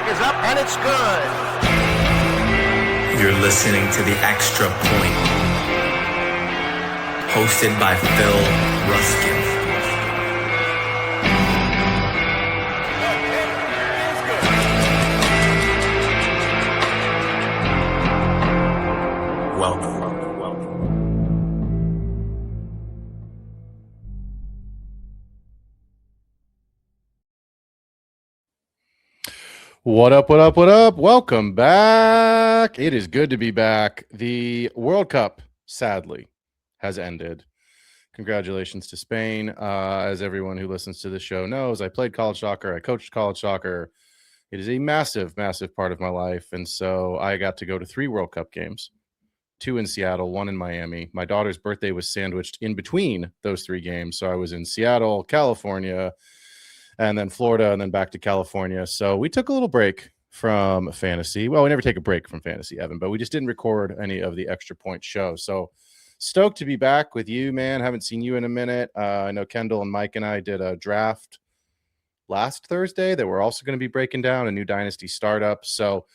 kick is up, and it's good. You're listening to The Extra Point, hosted by Phil Ruskin. Welcome. What up, what up, what up? Welcome back. It is good to be back. The World Cup, sadly, has ended. Congratulations to Spain. As everyone who listens to this show knows, I played college soccer. I coached college soccer. It is a massive, massive part of my life. And so I got to go to 3 World Cup games, 2 in Seattle, 1 in Miami. My daughter's birthday was sandwiched in between those 3 games. So I was in Seattle, California, and then Florida, and then back to California. So we took a little break from fantasy. Well, we never take a break from fantasy, Evan, but we just didn't record any of the Extra Point show. So stoked to be back with you, man. Haven't seen you in a minute. I know Kendall and Mike and I did a draft last Thursday that we're also going to be breaking down, a new Dynasty startup. So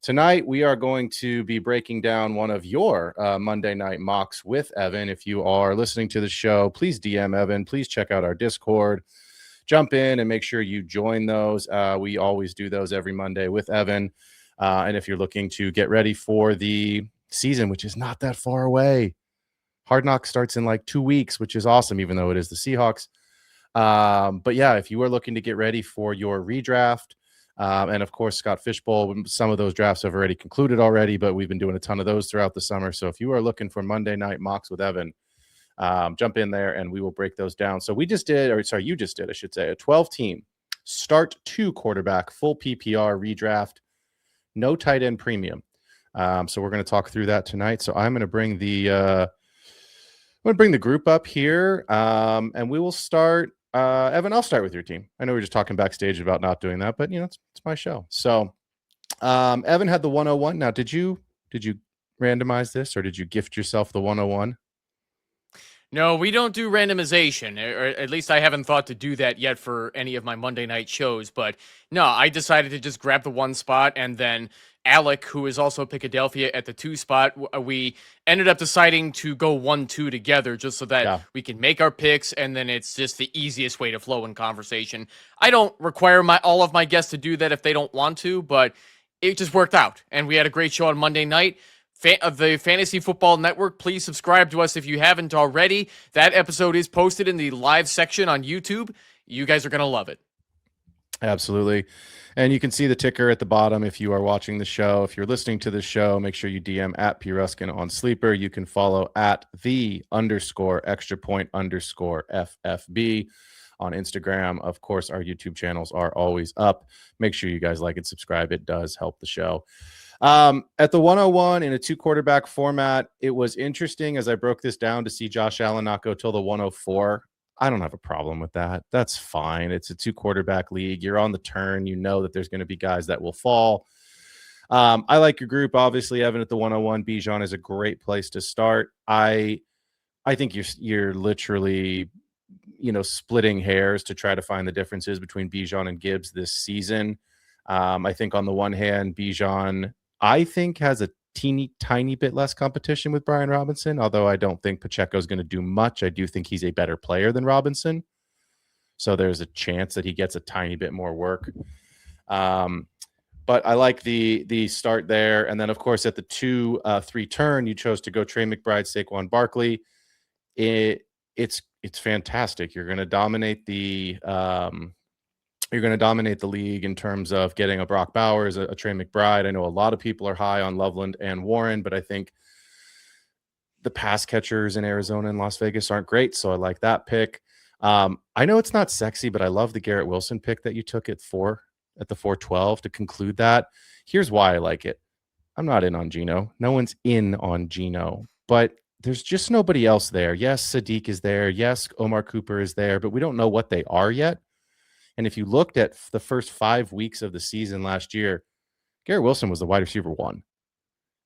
tonight we are going to be breaking down one of your Monday night mocks with Evan. If you are listening to the show, please DM Evan. Please check out our Discord. Jump in and make sure you join those. We always do those every Monday with Evan. And if you're looking to get ready for the season, which is not that far away, Hard Knocks starts in like 2 weeks, which is awesome, even though it is the Seahawks. But yeah, if you are looking to get ready for your redraft, and of course, Scott Fishbowl, some of those drafts have already concluded already, but we've been doing a ton of those throughout the summer. So if you are looking for Monday night mocks with Evan, jump in there and we will break those down. So you just did, a 12-team start 2 quarterback, full PPR redraft, no tight end premium. So we're going to talk through that tonight. So I'm going to bring the group up here, and we will start. Evan, I'll start with your team. I know we were just talking backstage about not doing that, but it's my show. So Evan had the 101. Now, did you randomize this, or did you gift yourself the 101? No, we don't do randomization, or at least I haven't thought to do that yet for any of my Monday night shows. But no, I decided to just grab the 1 spot, and then Alec, who is also Philadelphia, at the 2 spot, we ended up deciding to go 1-2 together just so that we can make our picks, and then it's just the easiest way to flow in conversation. I don't require all of my guests to do that if they don't want to, but it just worked out, and we had a great show on Monday night. The Fantasy Football Network, please subscribe to us if you haven't already. That episode is posted in the live section on YouTube. You guys are going to love it. Absolutely. And you can see the ticker at the bottom if you are watching the show. If you're listening to the show, make sure you DM at PRuskin on Sleeper. You can follow at _extrapoint_FFB on Instagram. Of course, our YouTube channels are always up. Make sure you guys like and subscribe. It does help the show. At the 101 in a 2 quarterback format, it was interesting as I broke this down to see Josh Allen not go till the 104. I don't have a problem with that. That's fine. It's a 2 quarterback league. You're on the turn. You know that there's going to be guys that will fall. I like your group. Obviously, Evan at the 101. Bijan is a great place to start. I think you're literally, splitting hairs to try to find the differences between Bijan and Gibbs this season. I think on the one hand, Bijan, I think, has a tiny bit less competition with Brian Robinson, although I don't think Pacheco is going to do much. I do think he's a better player than Robinson. So there's a chance that he gets a tiny bit more work. But I like the start there. And then, of course, at the 2-3 turn, you chose to go Trey McBride, Saquon Barkley. It's fantastic. You're going to dominate the league in terms of getting a Brock Bowers, a Trey McBride. I know a lot of people are high on Loveland and Warren, but I think the pass catchers in Arizona and Las Vegas aren't great, so I like that pick. I know it's not sexy, but I love the Garrett Wilson pick that you took at the 412 to conclude that. Here's why I like it. I'm not in on Geno. No one's in on Geno, but there's just nobody else there. Yes, Sadiq is there. Yes, Omar Cooper is there, but we don't know what they are yet. And if you looked at the first 5 weeks of the season last year, Garrett Wilson was the wide receiver 1.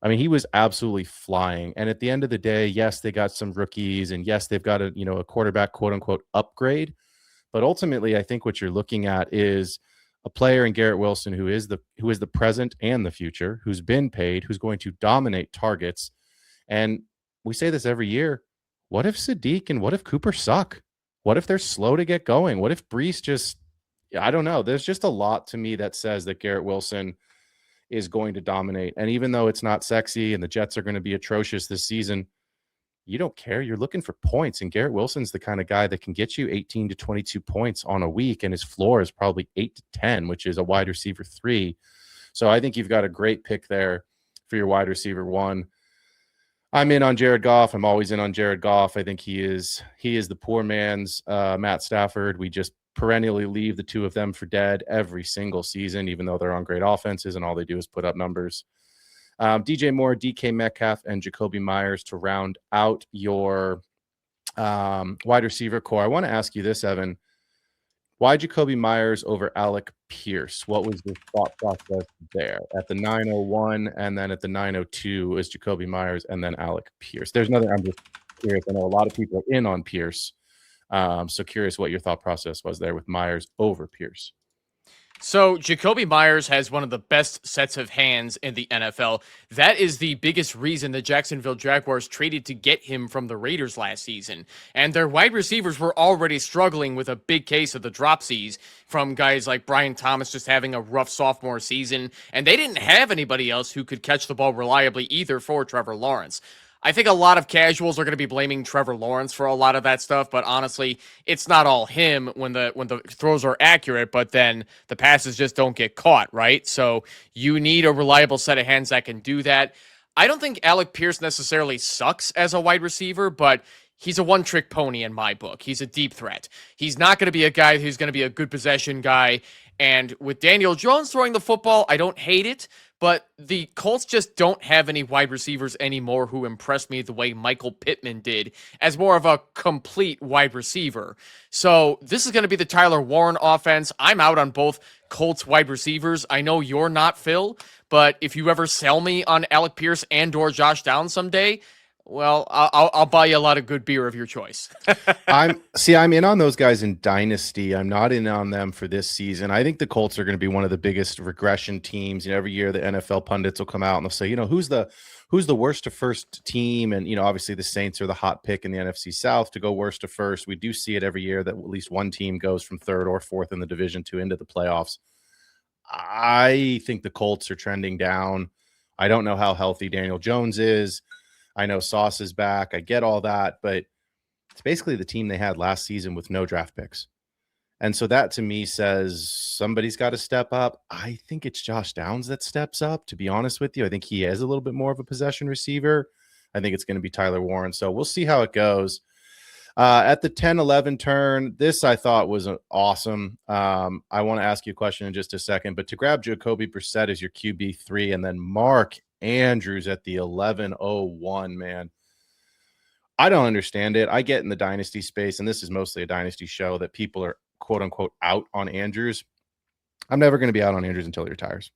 I mean, he was absolutely flying. And at the end of the day, yes, they got some rookies, and yes, they've got a quarterback, quote unquote, upgrade. But ultimately, I think what you're looking at is a player in Garrett Wilson who is the present and the future, who's been paid, who's going to dominate targets. And we say this every year. What if Sadiq and what if Cooper suck? What if they're slow to get going? What if Brees just, I don't know. There's just a lot to me that says that Garrett Wilson is going to dominate. And even though it's not sexy and the Jets are going to be atrocious this season, you don't care. You're looking for points. And Garrett Wilson's the kind of guy that can get you 18 to 22 points on a week. And his floor is probably 8 to 10, which is a wide receiver 3. So I think you've got a great pick there for your wide receiver 1. I'm in on Jared Goff. I'm always in on Jared Goff. I think he is the poor man's Matt Stafford. We just perennially leave the two of them for dead every single season, even though they're on great offenses and all they do is put up numbers. DJ Moore, DK Metcalf, and Jacoby Myers to round out your wide receiver core. I want to ask you this, Evan. Why Jacoby Myers over Alec Pierce? What was the thought process there? At the 901 and then at the 902 is Jacoby Myers and then Alec Pierce. There's nothing. I'm just curious. I know a lot of people are in on Pierce. So curious what your thought process was there with Myers over Pierce. So Jacoby Myers has one of the best sets of hands in the NFL. That is the biggest reason the Jacksonville Jaguars traded to get him from the Raiders last season. And their wide receivers were already struggling with a big case of the dropsies from guys like Brian Thomas just having a rough sophomore season. And they didn't have anybody else who could catch the ball reliably either for Trevor Lawrence. I think a lot of casuals are going to be blaming Trevor Lawrence for a lot of that stuff, but honestly, it's not all him when the throws are accurate, but then the passes just don't get caught, right? So you need a reliable set of hands that can do that. I don't think Alec Pierce necessarily sucks as a wide receiver, but he's a one-trick pony in my book. He's a deep threat. He's not going to be a guy who's going to be a good possession guy. And with Daniel Jones throwing the football, I don't hate it. But the Colts just don't have any wide receivers anymore who impressed me the way Michael Pittman did as more of a complete wide receiver. So this is going to be the Tyler Warren offense. I'm out on both Colts wide receivers. I know you're not, Phil, but if you ever sell me on Alec Pierce and or Josh Downs someday, well, I'll buy you a lot of good beer of your choice. I'm in on those guys in Dynasty. I'm not in on them for this season. I think the Colts are going to be one of the biggest regression teams. Every year the NFL pundits will come out and they'll say, who's the worst to first team? And, obviously the Saints are the hot pick in the NFC South to go worst to first. We do see it every year that at least one team goes from third or fourth in the division to into the playoffs. I think the Colts are trending down. I don't know how healthy Daniel Jones is. I know Sauce is back. I get all that, but it's basically the team they had last season with no draft picks. And so that to me says somebody's got to step up. I think it's Josh Downs that steps up, to be honest with you. I think he is a little bit more of a possession receiver. I think it's going to be Tyler Warren. So we'll see how it goes. At the 10-11 turn, this I thought was awesome. I want to ask you a question in just a second, but to grab Jacoby Brissett as your QB3 and then Mark Andrews at the 11:01, man, I don't understand it. I get in the dynasty space, and this is mostly a dynasty show, that people are quote unquote out on Andrews. I'm never going to be out on Andrews until he retires.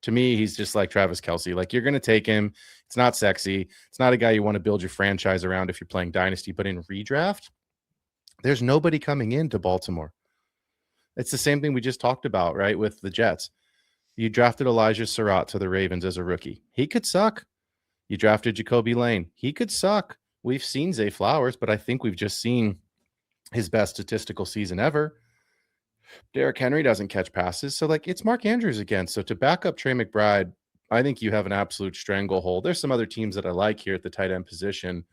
To me, he's just like Travis Kelce. Like, you're going to take him. It's not sexy. It's not a guy you want to build your franchise around if you're playing dynasty. But in redraft, there's nobody coming into Baltimore. It's the same thing we just talked about, right, with the Jets. You drafted Elijah Surratt to the Ravens as a rookie. He could suck. You drafted Jacoby Lane. He could suck. We've seen Zay Flowers, but I think we've just seen his best statistical season ever. Derrick Henry doesn't catch passes. So, it's Mark Andrews again. So to back up Trey McBride, I think you have an absolute stranglehold. There's some other teams that I like here at the tight end position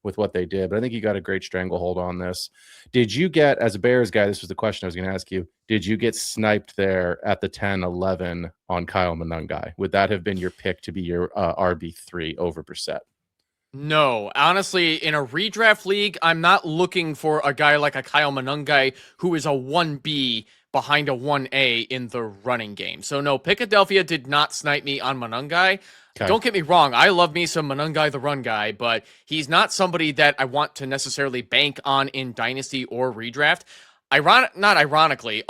with what they did, but I think you got a great stranglehold on this. Did you get, as a Bears guy, this was the question I was going to ask you, did you get sniped there at the 10-11 on Kyle Monangai? Would that have been your pick to be your RB3 over Brissett? No, honestly, in a redraft league, I'm not looking for a guy like a Kyle Monangai who is a 1B behind a 1A in the running game. So no, Philadelphia did not snipe me on Monangai. Okay. Don't get me wrong, I love me some Monangai the run guy, but he's not somebody that I want to necessarily bank on in Dynasty or redraft. Unironically,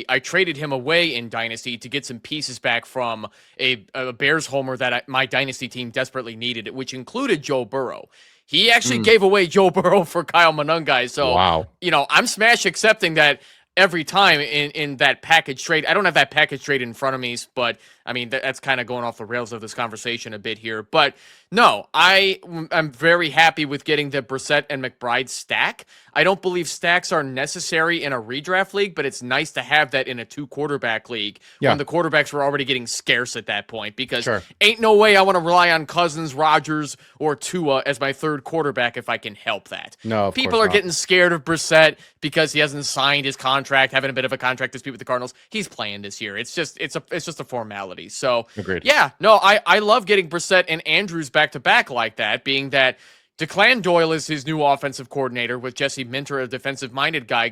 I traded him away in Dynasty to get some pieces back from a Bears homer that my Dynasty team desperately needed, which included Joe Burrow. He actually gave away Joe Burrow for Kyle Monangai. So, wow. I'm smash accepting that every time in that package trade. I don't have that package trade in front of me, but I mean, that's kind of going off the rails of this conversation a bit here. But no, I'm very happy with getting the Brissett and McBride stack. I don't believe stacks are necessary in a redraft league, but it's nice to have that in a 2-quarterback league when the quarterbacks were already getting scarce at that point, because ain't no way I want to rely on Cousins, Rodgers, or Tua as my third quarterback if I can help that. No, people are getting scared of Brissett because he hasn't signed his contract, having a bit of a contract dispute with the Cardinals. He's playing this year. It's just a formality. So agreed. Yeah, no, I love getting Brissett and Andrews back to back like that, being that DeClan Doyle is his new offensive coordinator with Jesse Minter, a defensive-minded guy,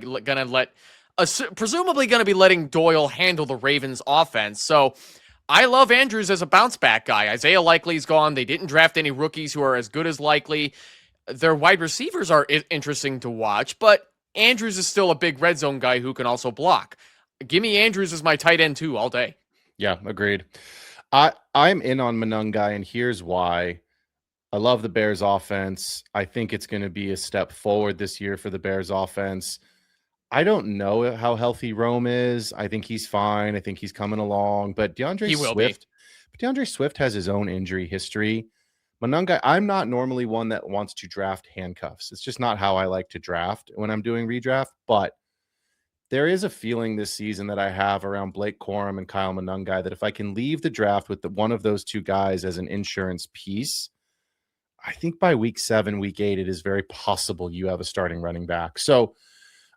presumably going to be letting Doyle handle the Ravens' offense. So I love Andrews as a bounce-back guy. Isaiah Likely's gone. They didn't draft any rookies who are as good as Likely. Their wide receivers are interesting to watch, but Andrews is still a big red zone guy who can also block. Give me Andrews as my tight end, too, all day. Yeah, agreed. I'm in on Monangai, and here's why. I love the Bears offense. I think it's going to be a step forward this year for the Bears offense. I don't know how healthy Rome is. I think he's fine. I think he's coming along. But DeAndre Swift has his own injury history. Monangai, I'm not normally one that wants to draft handcuffs. It's just not how I like to draft when I'm doing redraft. But there is a feeling this season that I have around Blake Corum and Kyle Monangai that if I can leave the draft with one of those two guys as an insurance piece, I think by week 7, week 8, it is very possible you have a starting running back. So,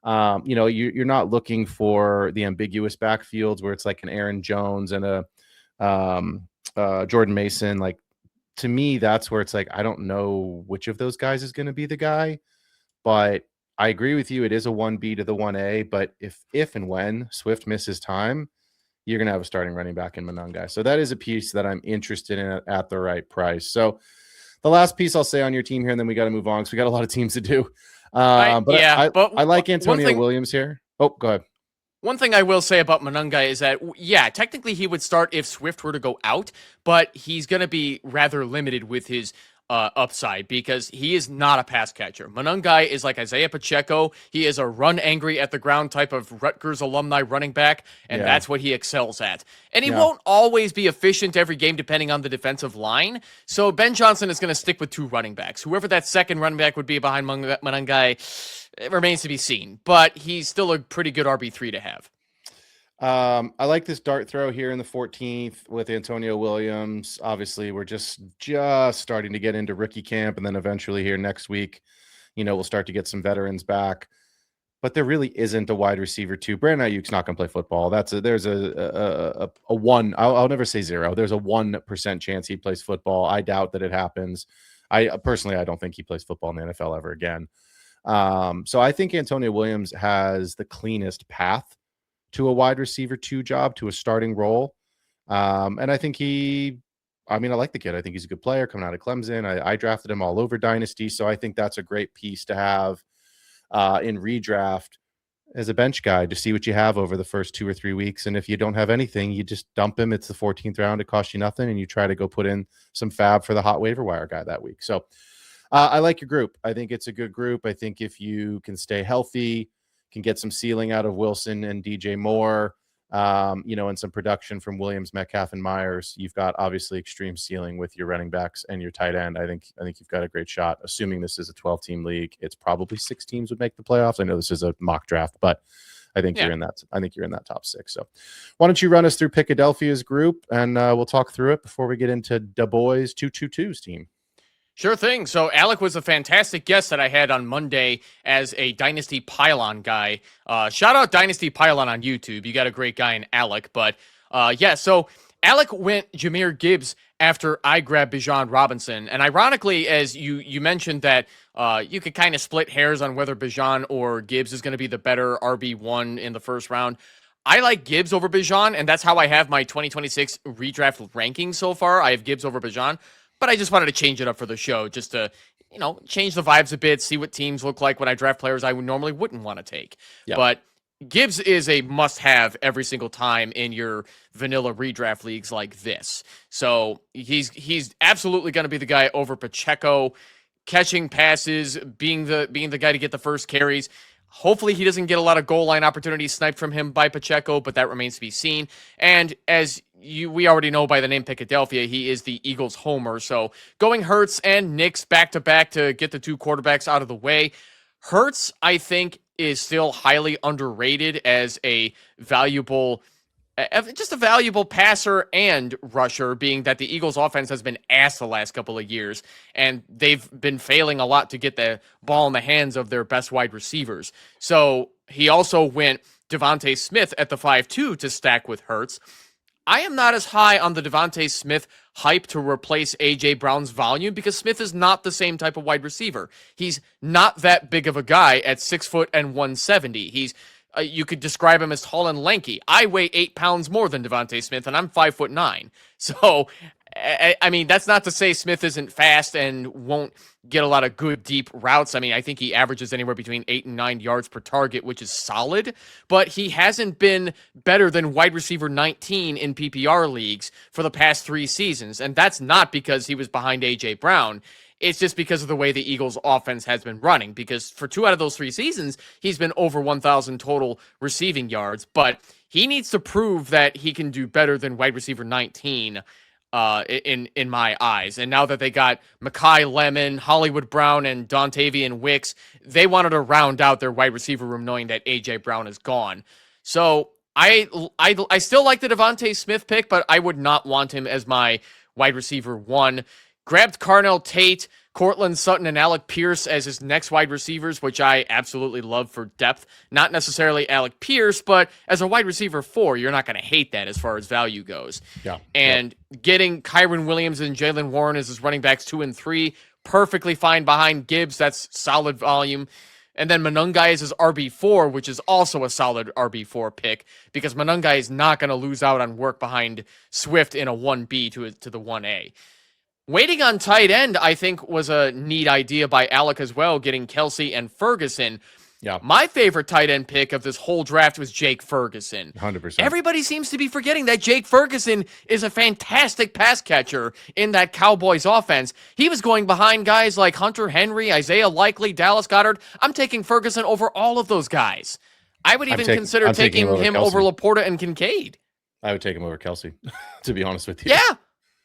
you're not looking for the ambiguous backfields where it's like an Aaron Jones and a Jordan Mason. Like, to me, that's where it's like, I don't know which of those guys is going to be the guy, but I agree with you. It is a 1B to the 1A, but if and when Swift misses time, you're going to have a starting running back in Monangai. So that is a piece that I'm interested in at the right price. So the last piece I'll say on your team here, and then we got to move on because we got a lot of teams to do. I like Antonio Williams here. Oh, go ahead. One thing I will say about Monangai is that, yeah, technically he would start if Swift were to go out, but he's going to be rather limited with his upside because he is not a pass catcher. Monangai is like Isaiah Pacheco. He is a run angry at the ground type of Rutgers alumni running back, and that's what he excels at. And he won't always be efficient every game depending on the defensive line. So Ben Johnson is going to stick with 2 running backs. Whoever that second running back would be behind Monangai, it remains to be seen, but he's still a pretty good RB3 to have. I like this dart throw here in the 14th with Antonio Williams. Obviously, we're just starting to get into rookie camp, and then eventually here next week, we'll start to get some veterans back. But there really isn't a wide receiver 2. Brandon Ayuk's not going to play football. There's a one. I'll never say 0. There's a 1% chance he plays football. I doubt that it happens. I don't think he plays football in the NFL ever again. So I think Antonio Williams has the cleanest path to a wide receiver 2 job, to a starting role. And I think I like the kid. I think he's a good player coming out of Clemson. I drafted him all over Dynasty. So I think that's a great piece to have in redraft as a bench guy to see what you have over the first 2 or 3 weeks. And if you don't have anything, you just dump him. It's the 14th round. It costs you nothing. And you try to go put in some fab for the hot waiver wire guy that week. So I like your group. I think it's a good group. I think if you can stay healthy, can get some ceiling out of Wilson and DJ Moore, and some production from Williams, Metcalf, and Myers, you've got obviously extreme ceiling with your running backs and your tight end. I think you've got a great shot. Assuming this is a 12-team league, it's probably 6 teams would make the playoffs. I know this is a mock draft, but I think you're in that. I think you're in that top 6. So why don't you run us through Philadelphia's group, and we'll talk through it before we get into Du Bois 222's team. Sure thing. So Alec was a fantastic guest that I had on Monday as a Dynasty Pylon guy. Shout out Dynasty Pylon on YouTube. You got a great guy in Alec. But so Alec went Jahmyr Gibbs after I grabbed Bijan Robinson. And ironically, as you mentioned that you could kind of split hairs on whether Bijan or Gibbs is going to be the better RB1 in the first round. I like Gibbs over Bijan, and that's how I have my 2026 redraft ranking so far. I have Gibbs over Bijan. But I just wanted to change it up for the show just to, change the vibes a bit, see what teams look like when I draft players I normally wouldn't want to take. Yep. But Gibbs is a must-have every single time in your vanilla redraft leagues like this. So he's absolutely going to be the guy over Pacheco, catching passes, being the guy to get the first carries. Hopefully he doesn't get a lot of goal line opportunities sniped from him by Pacheco, but that remains to be seen. And as we already know by the name Philadelphia, he is the Eagles homer. So going Hurts and Knicks back-to-back to get the two quarterbacks out of the way. Hurts, I think, is still highly underrated as a valuable just a valuable passer and rusher, being that the Eagles offense has been ass the last couple of years, and they've been failing a lot to get the ball in the hands of their best wide receivers. So he also went Devontae Smith at the 5-2 to stack with Hurts. I am not as high on the Devontae Smith hype to replace A.J. Brown's volume because Smith is not the same type of wide receiver. He's not that big of a guy at 6 foot and 170. He's you could describe him as tall and lanky. I weigh 8 pounds more than Devontae Smith, and I'm 5'9". So, I mean, that's not to say Smith isn't fast and won't get a lot of good deep routes. I mean, I think he averages anywhere between 8 and 9 yards per target, which is solid, but he hasn't been better than wide receiver 19 in PPR leagues for the past 3 seasons. And that's not because he was behind A.J. Brown. It's just because of the way the Eagles offense has been running, because for 2 out of those 3 seasons, he's been over 1,000 total receiving yards, but he needs to prove that he can do better than wide receiver 19 in my eyes. And now that they got Mekhi Lemon, Hollywood Brown, and Dontavian Wicks, they wanted to round out their wide receiver room knowing that A.J. Brown is gone. So I still like the Devontae Smith pick, but I would not want him as my wide receiver 1. Grabbed Carnell Tate, Cortland Sutton, and Alec Pierce as his next wide receivers, which I absolutely love for depth. Not necessarily Alec Pierce, but as a wide receiver 4, you're not going to hate that as far as value goes. Yeah. And getting Kyron Williams and Jalen Warren as his running backs 2 and 3, perfectly fine behind Gibbs. That's solid volume. And then Monungai is his RB4, which is also a solid RB4 pick, because Monungai is not going to lose out on work behind Swift in a 1B to the 1A. Waiting on tight end, I think, was a neat idea by Alec as well, getting Kelsey and Ferguson. Yeah. My favorite tight end pick of this whole draft was Jake Ferguson. 100%. Everybody seems to be forgetting that Jake Ferguson is a fantastic pass catcher in that Cowboys offense. He was going behind guys like Hunter Henry, Isaiah Likely, Dallas Goedert. I'm taking Ferguson over all of those guys. I would even consider taking him over Laporta and Kincaid. I would take him over Kelsey, to be honest with you. Yeah.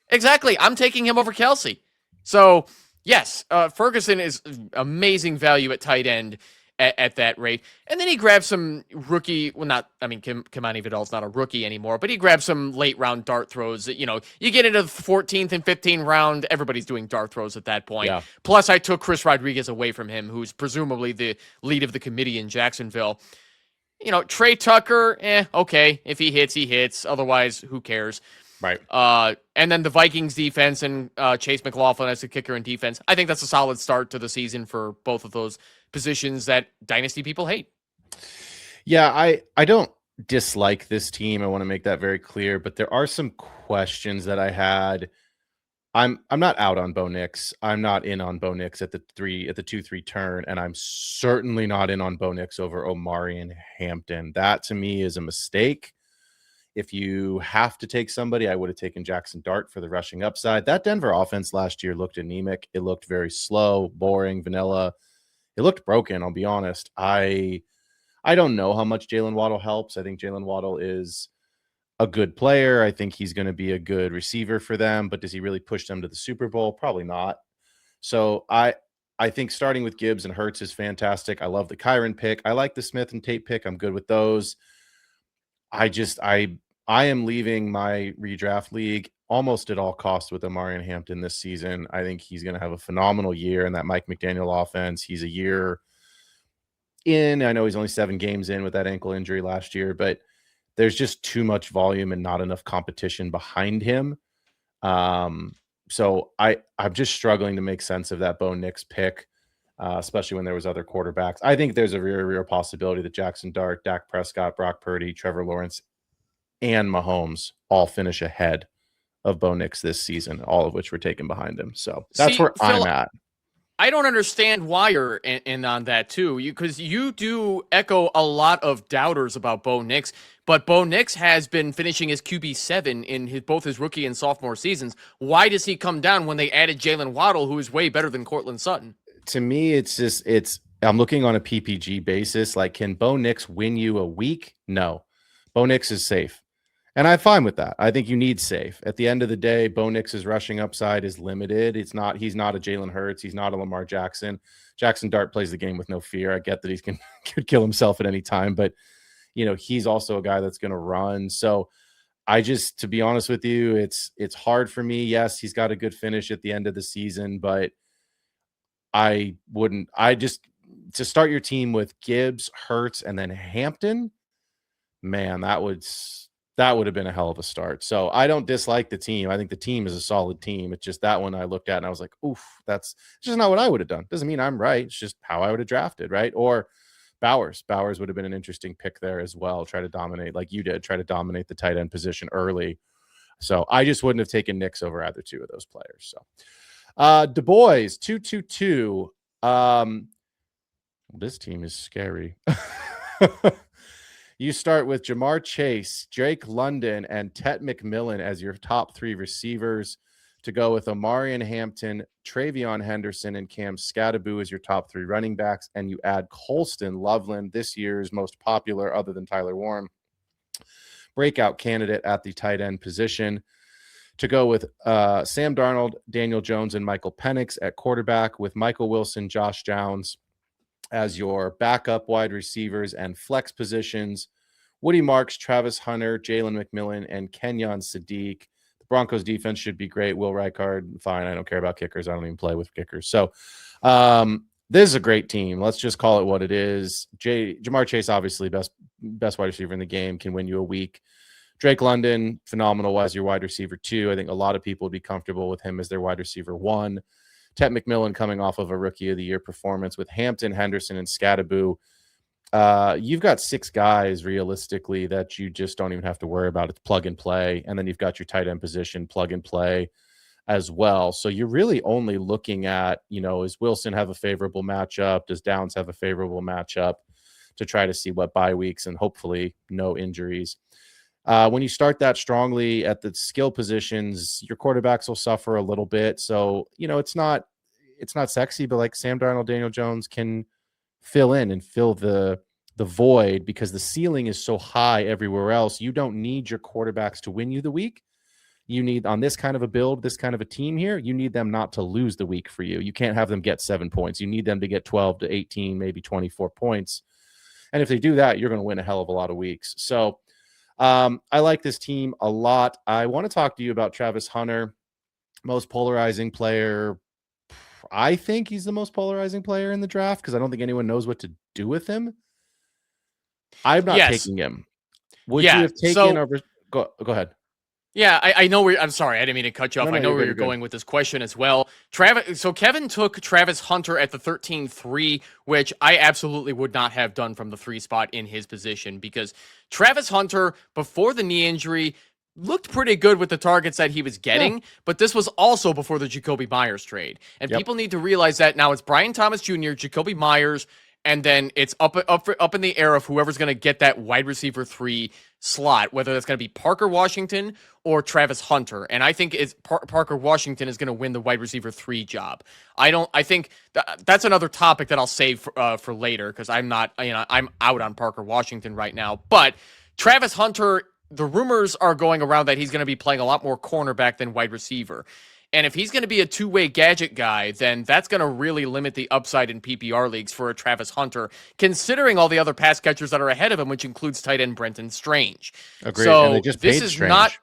Exactly. I'm taking him over Kelsey. So, yes, Ferguson is amazing value at tight end at that rate. And then he grabbed some rookie, Kimani Vidal's not a rookie anymore, but he grabbed some late-round dart throws. You get into the 14th and 15th round, everybody's doing dart throws at that point. Yeah. Plus, I took Chris Rodriguez away from him, who's presumably the lead of the committee in Jacksonville. Trey Tucker, okay. If he hits, he hits. Otherwise, who cares? Right. And then the Vikings defense and Chase McLaughlin as the kicker and defense. I think that's a solid start to the season for both of those positions that dynasty people hate. Yeah, I don't dislike this team. I want to make that very clear, but there are some questions that I had. I'm not out on Bo Nix. I'm not in on Bo Nix at the 2-3 turn, and I'm certainly not in on Bo Nix over Omari and Hampton. That to me is a mistake. If you have to take somebody, I would have taken Jackson Dart for the rushing upside. That Denver offense last year looked anemic. It looked very slow, boring, vanilla. It looked broken, I'll be honest. I don't know how much Jalen Waddle helps. I think Jalen Waddle is a good player. I think he's going to be a good receiver for them, but does he really push them to the Super Bowl? Probably not. So I think starting with Gibbs and Hurts is fantastic. I love the Kyron pick. I like the Smith and Tate pick. I'm good with those. I am leaving my redraft league almost at all costs with Omari and Hampton this season. I think he's going to have a phenomenal year in that Mike McDaniel offense. He's a year in. I know he's only 7 games in with that ankle injury last year, but there's just too much volume and not enough competition behind him. So I'm just struggling to make sense of that Bo Nix pick, especially when there was other quarterbacks. I think there's a very real possibility that Jackson Dart, Dak Prescott, Brock Purdy, Trevor Lawrence, and Mahomes all finish ahead of Bo Nix this season, all of which were taken behind him. So that's where Phil, I'm at. I don't understand why you're in on that too, because you do echo a lot of doubters about Bo Nix, but Bo Nix has been finishing his QB7 in both his rookie and sophomore seasons. Why does he come down when they added Jalen Waddle, who is way better than Cortland Sutton? To me, it's I'm looking on a PPG basis. Like, can Bo Nix win you a week? No. Bo Nix is safe. And I'm fine with that. I think you need safe. At the end of the day, Bo Nix's rushing upside is limited. He's not a Jalen Hurts. He's not a Lamar Jackson. Jackson Dart plays the game with no fear. I get that he could kill himself at any time, but he's also a guy that's going to run. So to be honest with you, it's hard for me. Yes, he's got a good finish at the end of the season, but to start your team with Gibbs, Hurts, and then Hampton, man, that would have been a hell of a start. So I don't dislike the team. I think the team is a solid team. It's just that one I looked at and I was like, oof, that's just not what I would have done. Doesn't mean I'm right. It's just how I would have drafted, right? Or Bowers would have been an interesting pick there as well. Try to dominate like you did. Try to dominate the tight end position early. So I just wouldn't have taken Nix over either two of those players. So Du Bois 222. This team is scary. You start with Jamar Chase, Drake London, and Tet McMillan as your top three receivers, to go with Omarion Hampton, Travion Henderson, and Cam Scattaboo as your top three running backs, and you add Colston Loveland, this year's most popular other than Tyler Warren breakout candidate at the tight end position, to go with Sam Darnold, Daniel Jones, and Michael Penix at quarterback, with Michael Wilson, Josh Downs as your backup wide receivers and flex positions, Woody Marks, Travis Hunter, Jalen McMillan, and Kenyon Sadiq. The Broncos defense should be great. Will Reichard, fine. I don't care about kickers. I don't even play with kickers. So this is a great team. Let's just call it what it is. Jamar Chase, obviously best wide receiver in the game, can win you a week. Drake London, phenomenal as your wide receiver 2. I think a lot of people would be comfortable with him as their wide receiver 1. Tet McMillan coming off of a Rookie of the Year performance with Hampton, Henderson, and Scattaboo. You've got 6 guys realistically that you just don't even have to worry about. It's plug and play. And then you've got your tight end position, plug and play as well. So you're really only looking at, does Wilson have a favorable matchup? Does Downs have a favorable matchup, to try to see what bye weeks and hopefully no injuries. When you start that strongly at the skill positions, your quarterbacks will suffer a little bit. So, it's not sexy, but like Sam Darnold, Daniel Jones can fill in and fill the void, because the ceiling is so high everywhere else. You don't need your quarterbacks to win you the week. You need, on this kind of a build, this kind of a team here, you need them not to lose the week for you. You can't have them get 7 points. You need them to get 12 to 18, maybe 24 points. And if they do that, you're going to win a hell of a lot of weeks. So, I like this team a lot. I want to talk to you about Travis Hunter, most polarizing player. I think he's the most polarizing player in the draft, because I don't think anyone knows what to do with him. I'm not taking him. Would you have taken over? Go ahead. Yeah, I know I'm sorry, I didn't mean to cut you off. I know where you're going with this question as well. So Kevin took Travis Hunter at the 13-3, which I absolutely would not have done from the 3 spot in his position, because Travis Hunter, before the knee injury, looked pretty good with the targets that he was getting, but this was also before the Jacoby Myers trade. And people need to realize that now it's Brian Thomas Jr., Jacoby Myers, and then it's up in the air of whoever's going to get that wide receiver 3 slot, whether that's going to be Parker Washington or Travis Hunter. And I think Parker Washington is going to win the wide receiver 3 job. I think that's another topic that I'll save for later, because I'm not, I'm out on Parker Washington right now. But Travis Hunter, the rumors are going around that he's going to be playing a lot more cornerback than wide receiver. And if he's going to be a two-way gadget guy, then that's going to really limit the upside in PPR leagues for a Travis Hunter, considering all the other pass catchers that are ahead of him, which includes tight end Brenton Strange. Agreed. So and they just this paid is Strange. not.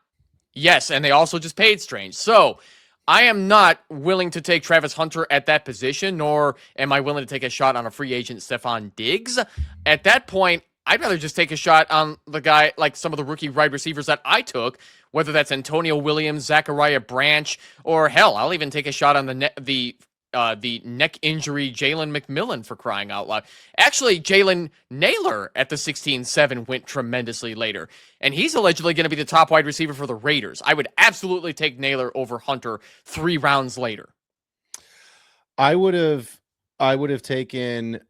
Yes, and they also just paid Strange. So I am not willing to take Travis Hunter at that position, nor am I willing to take a shot on a free agent Stephon Diggs. At that point, I'd rather just take a shot on the guy, like some of the rookie wide receivers that I took, whether that's Antonio Williams, Zachariah Branch, or hell, I'll even take a shot on the neck injury Jalen McMillan, for crying out loud. Actually, Jalen Naylor at the 16-7 went tremendously later, and he's allegedly going to be the top wide receiver for the Raiders. I would absolutely take Naylor over Hunter 3 rounds later. I would have taken.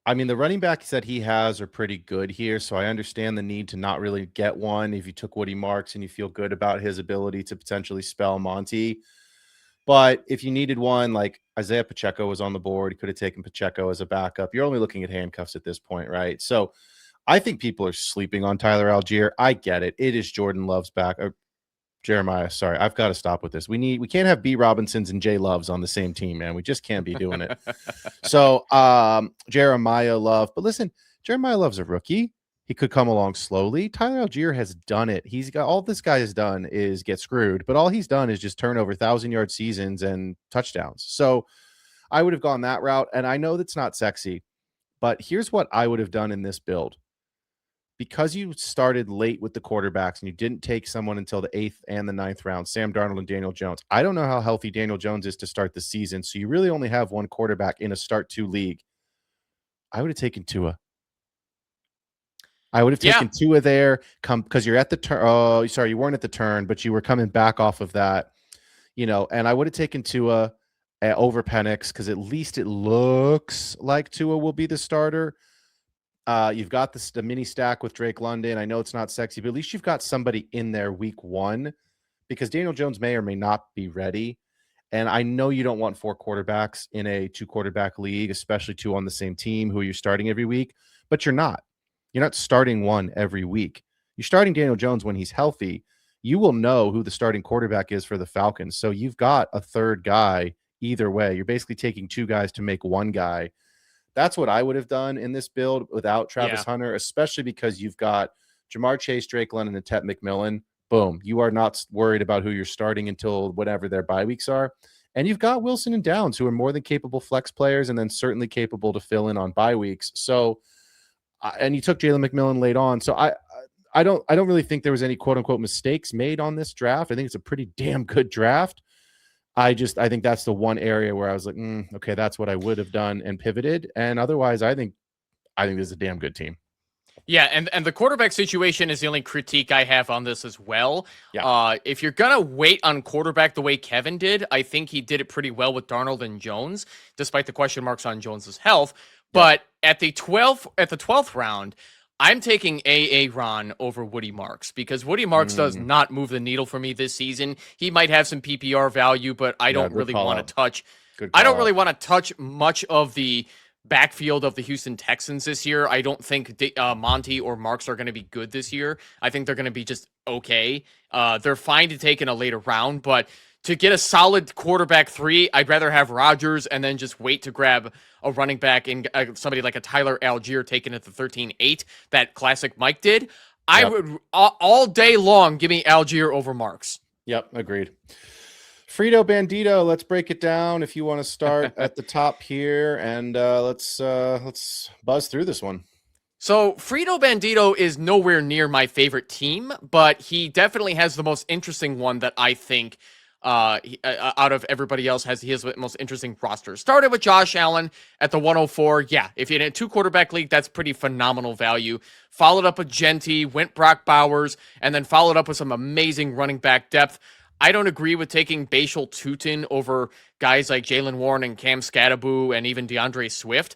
I mean, the running backs that he has are pretty good here, so I understand the need to not really get one if you took Woody Marks and you feel good about his ability to potentially spell Monty. But if you needed one, like Isaiah Pacheco was on the board, you could have taken Pacheco as a backup. You're only looking at handcuffs at this point, right? So I think people are sleeping on Tyler Algier. I get it. It is Jordan Love's back. Jeremiah, sorry, I've got to stop with this. We can't have B Robinsons and J Loves on the same team, man. We just can't be doing it. So Jeremiah Love, but listen, Jeremiah Love's a rookie. He could come along slowly. Tyler Algier has done it. He's got all this guy has done is get screwed, but all he's done is just turn over 1,000-yard seasons and touchdowns. So I would have gone that route. And I know that's not sexy, but here's what I would have done in this build. Because you started late with the quarterbacks and you didn't take someone until the 8th and the 9th round, Sam Darnold and Daniel Jones. I don't know how healthy Daniel Jones is to start the season. So you really only have one quarterback in a start 2 league. I would have taken Tua. I would have taken Tua there because you're at the turn. Oh, sorry, you weren't at the turn, but you were coming back off of that, and I would have taken Tua over Penix because at least it looks like Tua will be the starter. You've got the mini stack with Drake London. I know it's not sexy, but at least you've got somebody in there week 1 because Daniel Jones may or may not be ready. And I know you don't want 4 quarterbacks in a 2-quarterback league, especially 2 on the same team who you're starting every week, but you're not. You're not starting one every week. You're starting Daniel Jones when he's healthy. You will know who the starting quarterback is for the Falcons. So you've got a third guy either way. You're basically taking 2 guys to make 1 guy. That's what I would have done in this build without Travis Hunter, especially because you've got Jamar Chase, Drake London, and Tet McMillan. Boom. You are not worried about who you're starting until whatever their bye weeks are. And you've got Wilson and Downs, who are more than capable flex players and then certainly capable to fill in on bye weeks. So, and you took Jalen McMillan late on. So I don't really think there was any quote unquote mistakes made on this draft. I think it's a pretty damn good draft. I think that's the one area where I was like, okay, that's what I would have done and pivoted. And otherwise, I think this is a damn good team. Yeah, and the quarterback situation is the only critique I have on this as well. Yeah. If you're gonna wait on quarterback the way Kevin did, I think he did it pretty well with Darnold and Jones, despite the question marks on Jones's health. But at the 12th round, I'm taking Ron over Woody Marks because Woody Marks does not move the needle for me this season. He might have some PPR value, but I don't really want to touch. I don't really want to touch much of the backfield of the Houston Texans this year. I don't think Monty or Marks are going to be good this year. I think they're going to be just okay. They're fine to take in a later round, but to get a solid quarterback 3, I'd rather have Rodgers and then just wait to grab a running back and somebody like a Tyler Algier taken at the 13-8 that Classic Mike did. I would all day long give me Algier over Marks. Yep, agreed. Frito Bandito, let's break it down if you want to start at the top here, and let's buzz through this one. So Frito Bandito is nowhere near my favorite team, but he definitely has the most interesting one that I think out of everybody else he has the most interesting roster. Started with Josh Allen at the 104. Yeah, if you're in a 2-quarterback league, that's pretty phenomenal value. Followed up with Genty, went Brock Bowers, and then followed up with some amazing running back depth. I don't agree with taking Bashal Tutin over guys like Jalen Warren and Cam Scatteraboo and even DeAndre Swift.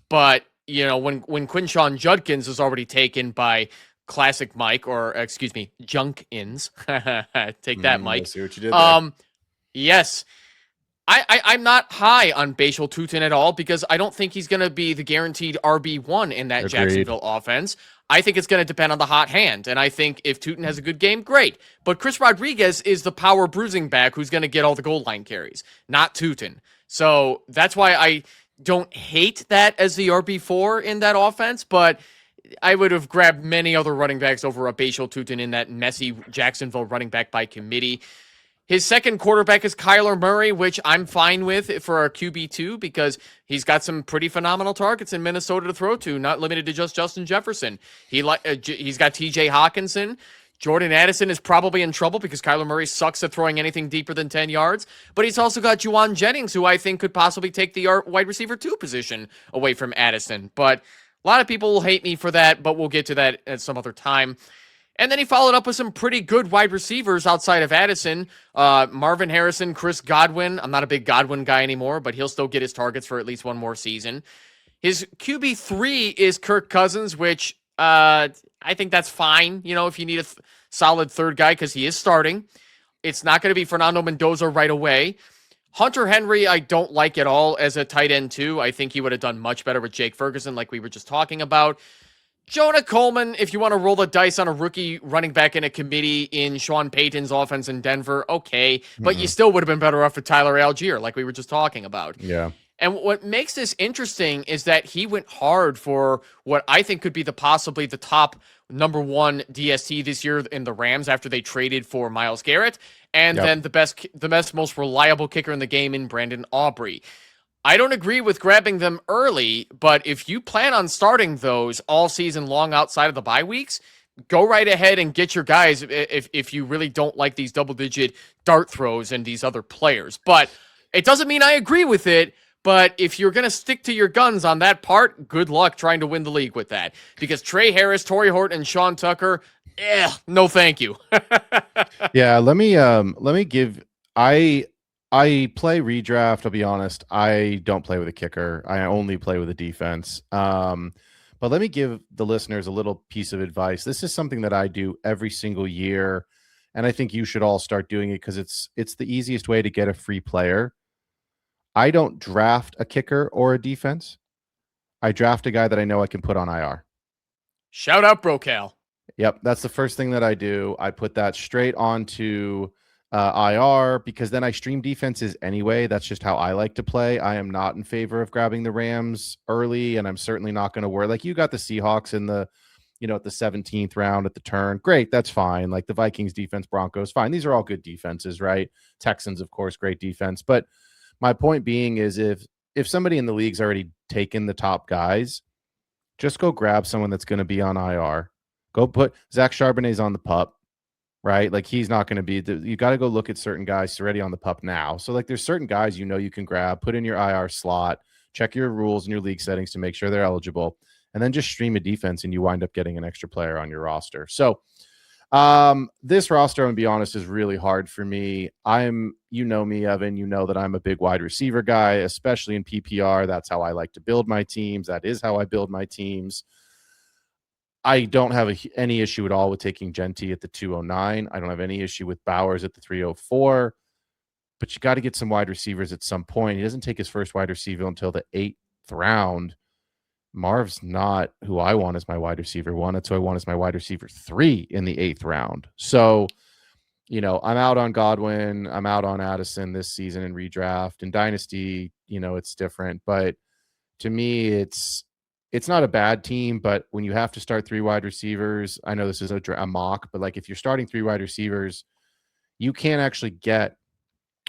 But, when Quinshawn Judkins is already taken by Classic Mike, or excuse me, Junkins. Take that, Mike. I see what you did there. Yes. I'm not high on Bashal Tutin at all because I don't think he's going to be the guaranteed RB1 in that Jacksonville offense. I think it's going to depend on the hot hand, and I think if Tutin has a good game, great. But Chris Rodriguez is the power bruising back who's going to get all the goal line carries, not Tutin. So that's why I don't hate that as the RB4 in that offense, but I would have grabbed many other running backs over a Bashal Tutin in that messy Jacksonville running back by committee. His second quarterback is Kyler Murray, which I'm fine with for our QB2 because he's got some pretty phenomenal targets in Minnesota to throw to, not limited to just Justin Jefferson. He's got TJ Hawkinson. Jordan Addison is probably in trouble because Kyler Murray sucks at throwing anything deeper than 10 yards. But he's also got Juwan Jennings, who I think could possibly take the wide receiver 2 position away from Addison. But a lot of people will hate me for that, but we'll get to that at some other time. And then he followed up with some pretty good wide receivers outside of Addison. Marvin Harrison, Chris Godwin. I'm not a big Godwin guy anymore, but he'll still get his targets for at least one more season. His QB3 is Kirk Cousins, which I think that's fine, if you need a solid third guy because he is starting. It's not going to be Fernando Mendoza right away. Hunter Henry, I don't like at all as a tight end too. I think he would have done much better with Jake Ferguson, like we were just talking about. Jonah Coleman, if you want to roll the dice on a rookie running back in a committee in Sean Payton's offense in Denver, okay. But you still would have been better off with Tyler Algier, like we were just talking about. Yeah. And what makes this interesting is that he went hard for what I think could be possibly the top number one DST this year in the Rams after they traded for Myles Garrett, and then the best, most reliable kicker in the game in Brandon Aubrey. I don't agree with grabbing them early, but if you plan on starting those all season long outside of the bye weeks, go right ahead and get your guys if you really don't like these double-digit dart throws and these other players. But it doesn't mean I agree with it, but if you're going to stick to your guns on that part, good luck trying to win the league with that. Because Trey Harris, Torrey Horton, and Sean Tucker, no thank you. Yeah, let me give I play redraft. I'll be honest. I don't play with a kicker. I only play with a defense. But let me give the listeners a little piece of advice. This is something that I do every single year, and I think you should all start doing it because it's the easiest way to get a free player. I don't draft a kicker or a defense. I draft a guy that I know I can put on IR. Shout out, Brocal. Yep, that's the first thing that I do. I put that straight onto IR because then I stream defenses anyway. That's just how I like to play. I am not in favor of grabbing the Rams early, and I'm certainly not going to worry. Like you got the Seahawks in the, at the 17th round at the turn. Great, that's fine. Like the Vikings defense, Broncos, fine. These are all good defenses, right? Texans, of course, great defense. But my point being is if somebody in the league's already taken the top guys, just go grab someone that's going to be on IR. Go put Zach Charbonnet's on the pup. Right? Like he's not going to be, you got to go look at certain guys already on the pup now. So like there's certain guys, you can grab, put in your IR slot, check your rules and your league settings to make sure they're eligible, and then just stream a defense and you wind up getting an extra player on your roster. So this roster, I'm going to be honest, is really hard for me. Me, Evan, you know that I'm a big wide receiver guy, especially in PPR. That's how I like to build my teams. That is how I build my teams. I don't have any issue at all with taking Genty at the 209. I don't have any issue with Bowers at the 304. But you got to get some wide receivers at some point. He doesn't take his first wide receiver until the 8th round. Marv's not who I want as my wide receiver 1. That's who I want as my wide receiver 3 in the 8th round. So, I'm out on Godwin. I'm out on Addison this season in redraft. In Dynasty, it's different. But to me, it's not a bad team, but when you have to start 3 wide receivers, I know this is a mock, but like if you're starting 3 wide receivers, you can't actually get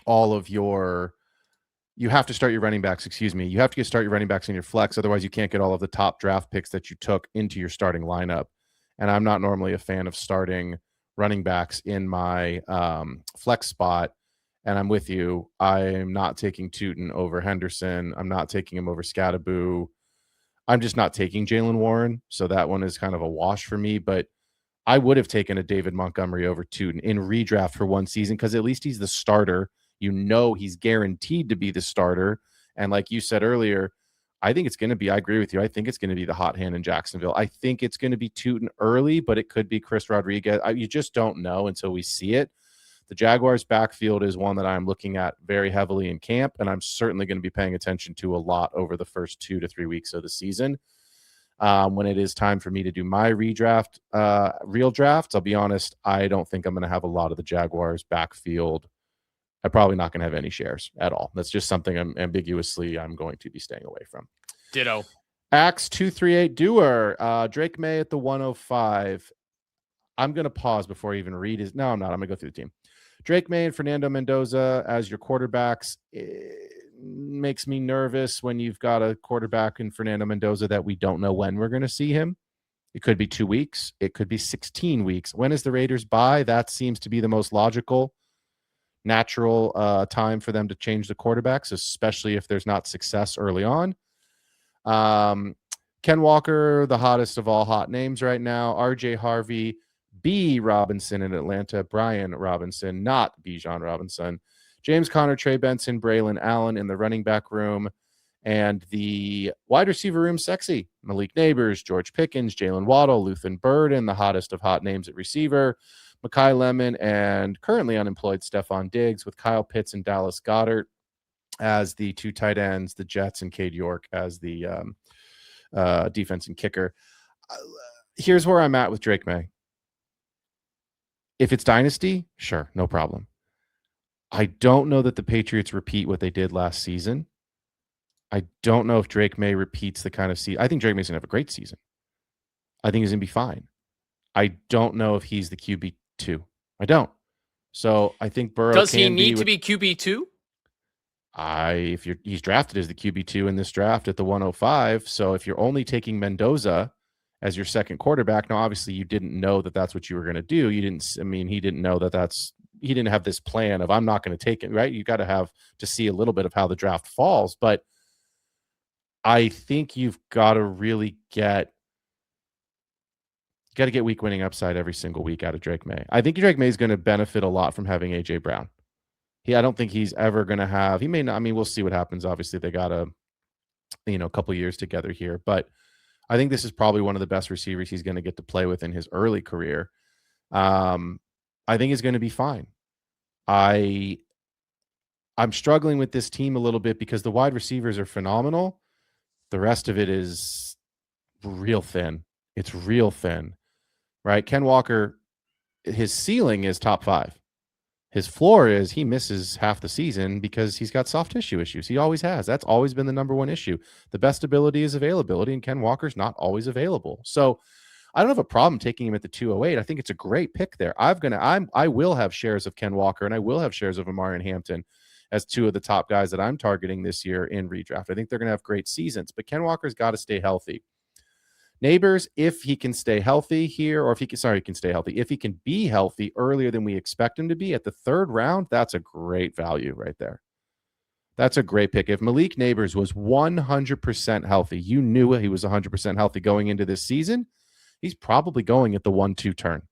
all of you have to start your running backs, You have to start your running backs in your flex. Otherwise you can't get all of the top draft picks that you took into your starting lineup. And I'm not normally a fan of starting running backs in my flex spot. And I'm with you. I'm not taking Tootin over Henderson. I'm not taking him over Scattaboo. I'm just not taking Jaylen Warren, so that one is kind of a wash for me. But I would have taken a David Montgomery over Tootin in redraft for one season because at least he's the starter. He's guaranteed to be the starter. And like you said earlier, I think it's going to be, I agree with you, I think it's going to be the hot hand in Jacksonville. I think it's going to be Tootin early, but it could be Chris Rodriguez. You just don't know until we see it. The Jaguars' backfield is one that I'm looking at very heavily in camp, and I'm certainly going to be paying attention to a lot over the first 2 to 3 weeks of the season. When it is time for me to do my redraft, real drafts, I'll be honest, I don't think I'm going to have a lot of the Jaguars' backfield. I'm probably not going to have any shares at all. That's just something I'm going to be staying away from. Ditto. Axe 238 doer, Drake May at the 105. I'm going to pause before I even read his. No, I'm not. I'm going to go through the team. Drake May and Fernando Mendoza as your quarterbacks. It makes me nervous when you've got a quarterback in Fernando Mendoza that we don't know when we're going to see him. It could be 2 weeks. It could be 16 weeks. When is the Raiders bye? That seems to be the most logical, natural time for them to change the quarterbacks, especially if there's not success early on. Ken Walker, the hottest of all hot names right now. RJ Harvey, B. Robinson in Atlanta. Brian Robinson, not Bijan Robinson. James Conner, Trey Benson, Braylon Allen in the running back room. And the wide receiver room, sexy. Malik Neighbors, George Pickens, Jalen Waddle, Luthen Burden, the hottest of hot names at receiver. Mekhi Lemon, and currently unemployed Stephon Diggs with Kyle Pitts and Dallas Goedert. as the 2 tight ends, the Jets and Cade York as the defense and kicker. Here's where I'm at with Drake May. If it's dynasty, sure, no problem. I don't know that the Patriots repeat what they did last season. I don't know if Drake May repeats the kind of season. I think Drake May's going to have a great season. I think he's going to be fine. I don't know if he's the QB2. I don't. So I think Burrow does he need to be QB2? He's drafted as the QB2 in this draft at the 105. So if you're only taking Mendoza as your second quarterback, now obviously you didn't know that that's what you were going to do. He didn't know he didn't have this plan of I'm not going to take it, right? You got to have to see a little bit of how the draft falls, but I think you've got to really get week winning upside every single week out of Drake May. I think Drake May is going to benefit a lot from having AJ Brown. I don't think he's ever going to have, he may not, we'll see what happens. Obviously they got a couple years together here, but I think this is probably one of the best receivers he's going to get to play with in his early career. I think he's going to be fine. I'm struggling with this team a little bit because the wide receivers are phenomenal. The rest of it is real thin. It's real thin, right? Ken Walker, his ceiling is top 5. His floor is he misses half the season because he's got soft tissue issues. He always has. That's always been the number one issue. The best ability is availability, and Ken Walker's not always available. So I don't have a problem taking him at the 208. I think it's a great pick there. I will have shares of Ken Walker, and I will have shares of Amari and Hampton as 2 of the top guys that I'm targeting this year in redraft. I think they're going to have great seasons, but Ken Walker's got to stay healthy. Neighbors, if he can stay healthy here, or if he can stay healthy, if he can be healthy earlier than we expect him to be at the 3rd round, that's a great value right there. That's a great pick. If Malik Neighbors was 100% healthy, you knew he was 100% healthy going into this season, he's probably going at the 1-2 turn.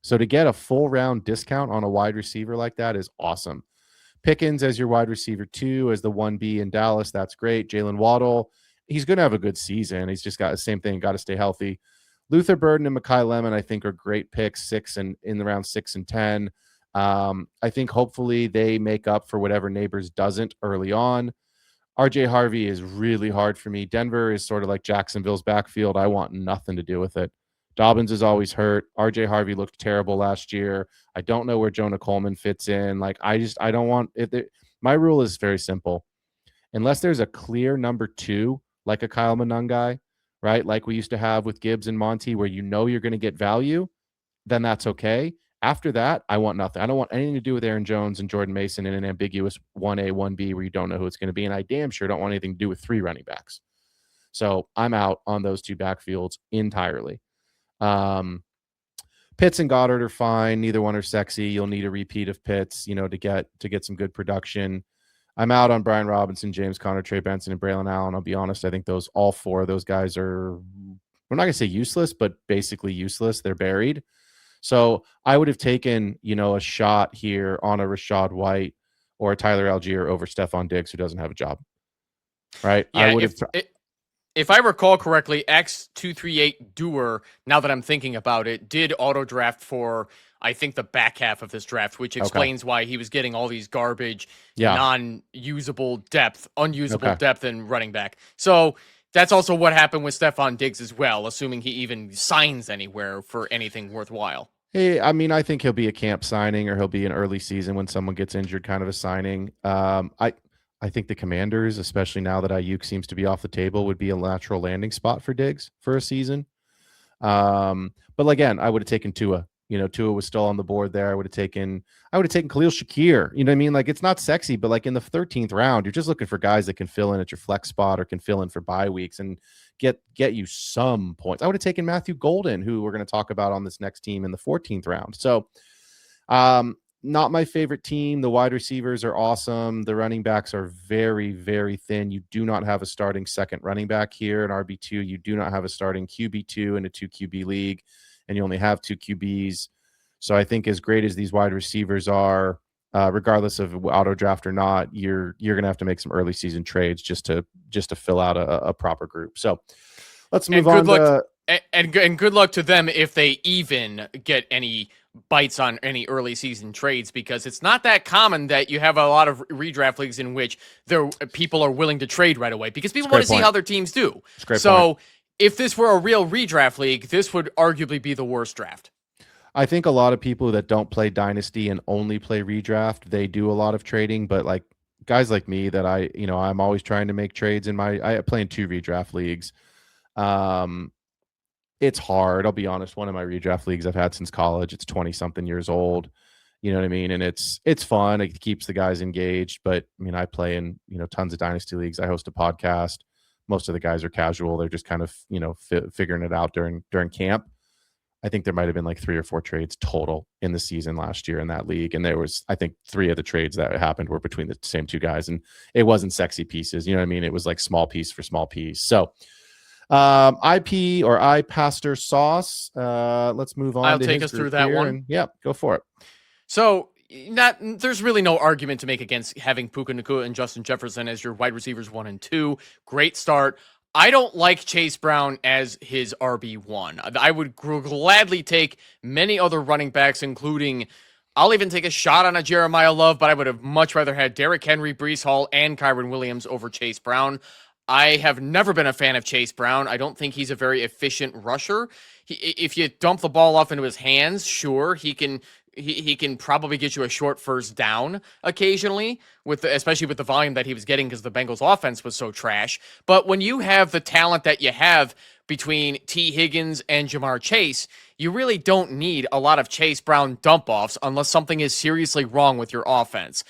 So to get a full round discount on a wide receiver like that is awesome. Pickens as your wide receiver 2, as the 1B in Dallas, that's great. Jalen Waddle, he's going to have a good season. He's just got the same thing, got to stay healthy. Luther Burden and Mekhi Lemon, I think, are great picks, in the round 6 and 10. I think hopefully they make up for whatever Neighbors doesn't early on. RJ Harvey is really hard for me. Denver is sort of like Jacksonville's backfield. I want nothing to do with it. Dobbins is always hurt. RJ Harvey looked terrible last year. I don't know where Jonah Coleman fits in. I don't want it. My rule is very simple. Unless there's a clear number 2, like a Kyle Monangai, right? Like we used to have with Gibbs and Monty, where you're going to get value, then that's okay. After that, I want nothing. I don't want anything to do with Aaron Jones and Jordan Mason in an ambiguous 1A, 1B where you don't know who it's going to be. And I damn sure don't want anything to do with 3 running backs. So I'm out on those 2 backfields entirely. Pitts and Goddard are fine. Neither one are sexy. You'll need a repeat of Pitts, to get some good production. I'm out on Brian Robinson, James Conner, Trey Benson, and Braylon Allen. I'll be honest. I think all 4 of those guys are, we're not going to say useless, but basically useless. They're buried. So I would have taken, a shot here on a Rachaad White or a Tyler Algier over Stephon Diggs, who doesn't have a job. Right? Yeah, I would have. If I recall correctly, X238 Doer, now that I'm thinking about it, did auto draft for, I think, the back half of this draft, which explains why he was getting all these garbage, non-usable depth, unusable depth in running back. So that's also what happened with Stephon Diggs as well, assuming he even signs anywhere for anything worthwhile. Hey, I think he'll be a camp signing, or he'll be an early season when someone gets injured kind of a signing. I think the Commanders, especially now that Ayuk seems to be off the table, would be a natural landing spot for Diggs for a season. But again, I would have taken Tua. Tua was still on the board there. I would have taken Khalil Shakir. You know what I mean? It's not sexy, but in the 13th round, you're just looking for guys that can fill in at your flex spot or can fill in for bye weeks and get you some points. I would have taken Matthew Golden, who we're going to talk about on this next team, in the 14th round. So, not my favorite team. The wide receivers are awesome. The running backs are very, very thin. You do not have a starting second running back here in RB2. You do not have a starting QB2 in a 2 QB league, and you only have 2 QBs. So I think as great as these wide receivers are, regardless of auto draft or not, you're going to have to make some early season trades just to fill out a proper group. So let's move on. And good luck to them if they even get any bites on any early season trades, because it's not that common that you have a lot of redraft leagues in which people are willing to trade right away because people want to see how their teams do. So if this were a real redraft league, this would arguably be the worst draft. I think a lot of people that don't play Dynasty and only play redraft, they do a lot of trading, but like guys like me that I'm always trying to make trades I play in 2 redraft leagues. It's hard. I'll be honest. One of my redraft leagues I've had since college, it's 20 something years old. You know what I mean? And it's fun. It keeps the guys engaged, but I mean, I play in, tons of Dynasty leagues. I host a podcast. Most of the guys are casual. They're just kind of, figuring it out during camp. I think there might've been like 3 or 4 trades total in the season last year in that league. And there was, I think 3 of the trades that happened were between the same 2 guys, and it wasn't sexy pieces. You know what I mean? It was like small piece for small piece. So IP or iPastor Sauce. Let's move on. I'll take us through that one. Yeah, go for it. So there's really no argument to make against having Puka Nacua and Justin Jefferson as your wide receivers 1 and 2. Great start. I don't like Chase Brown as his RB1. I would gladly take many other running backs, including, I'll even take a shot on a Jeremiah Love, but I would have much rather had Derrick Henry, Breece Hall, and Kyren Williams over Chase Brown. I have never been a fan of Chase Brown. I don't think he's a very efficient rusher. If you dump the ball off into his hands, sure, he can probably get you a short first down occasionally, especially with the volume that he was getting because the Bengals offense was so trash. But when you have the talent that you have between T. Higgins and Jamar Chase, you really don't need a lot of Chase Brown dump-offs unless something is seriously wrong with your offense.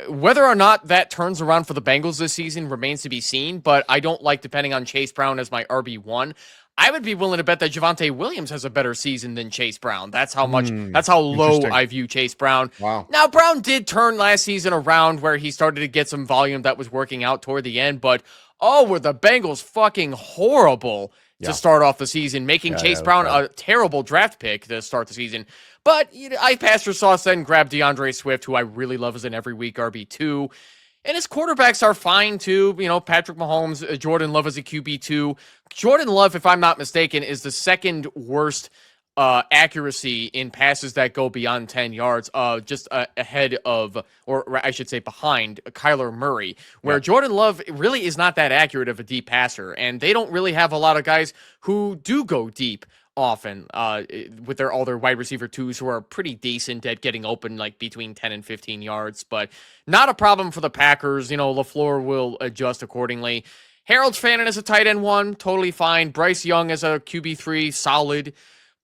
Whether or not that turns around for the Bengals this season remains to be seen, but I don't like depending on Chase Brown as my RB1. I would be willing to bet that Javonte Williams has a better season than Chase Brown. That's how low I view Chase Brown. Wow. Now, Brown did turn last season around where he started to get some volume that was working out toward the end, but were the Bengals fucking horrible to start off the season, making Chase Brown a terrible draft pick to start the season. But I Pastor Sauce then grabbed DeAndre Swift, who I really love as an every week RB2. And his quarterbacks are fine, too. Patrick Mahomes, Jordan Love as a QB2. Jordan Love, if I'm not mistaken, is the second worst accuracy in passes that go beyond 10 yards, just ahead of, or I should say behind, Kyler Murray, where Jordan Love really is not that accurate of a deep passer. And they don't really have a lot of guys who do go deep often with all their wide receiver 2s who are pretty decent at getting open like between 10 and 15 yards, but not a problem for the Packers. LaFleur will adjust accordingly. Harold Fannin as a tight end 1, totally fine. Bryce Young as a QB3, solid.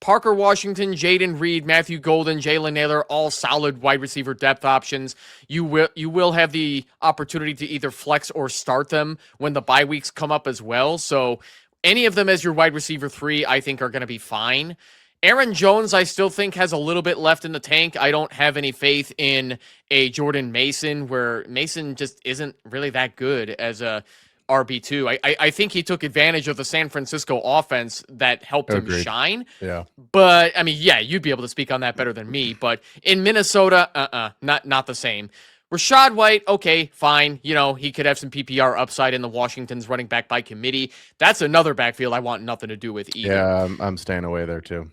Parker Washington, Jaden Reed, Matthew Golden, Jalen Naylor, all solid wide receiver depth options. You will have the opportunity to either flex or start them when the bye weeks come up as well. So any of them as your wide receiver 3, I think, are going to be fine. Aaron Jones, I still think, has a little bit left in the tank. I don't have any faith in a Jordan Mason, where Mason just isn't really that good as a RB2. I think he took advantage of the San Francisco offense that helped him shine. Yeah. But, I mean, you'd be able to speak on that better than me. But in Minnesota, not the same. Rashad White, okay, fine. He could have some PPR upside in the Washington's running back by committee. That's another backfield I want nothing to do with either. Yeah, I'm staying away there too.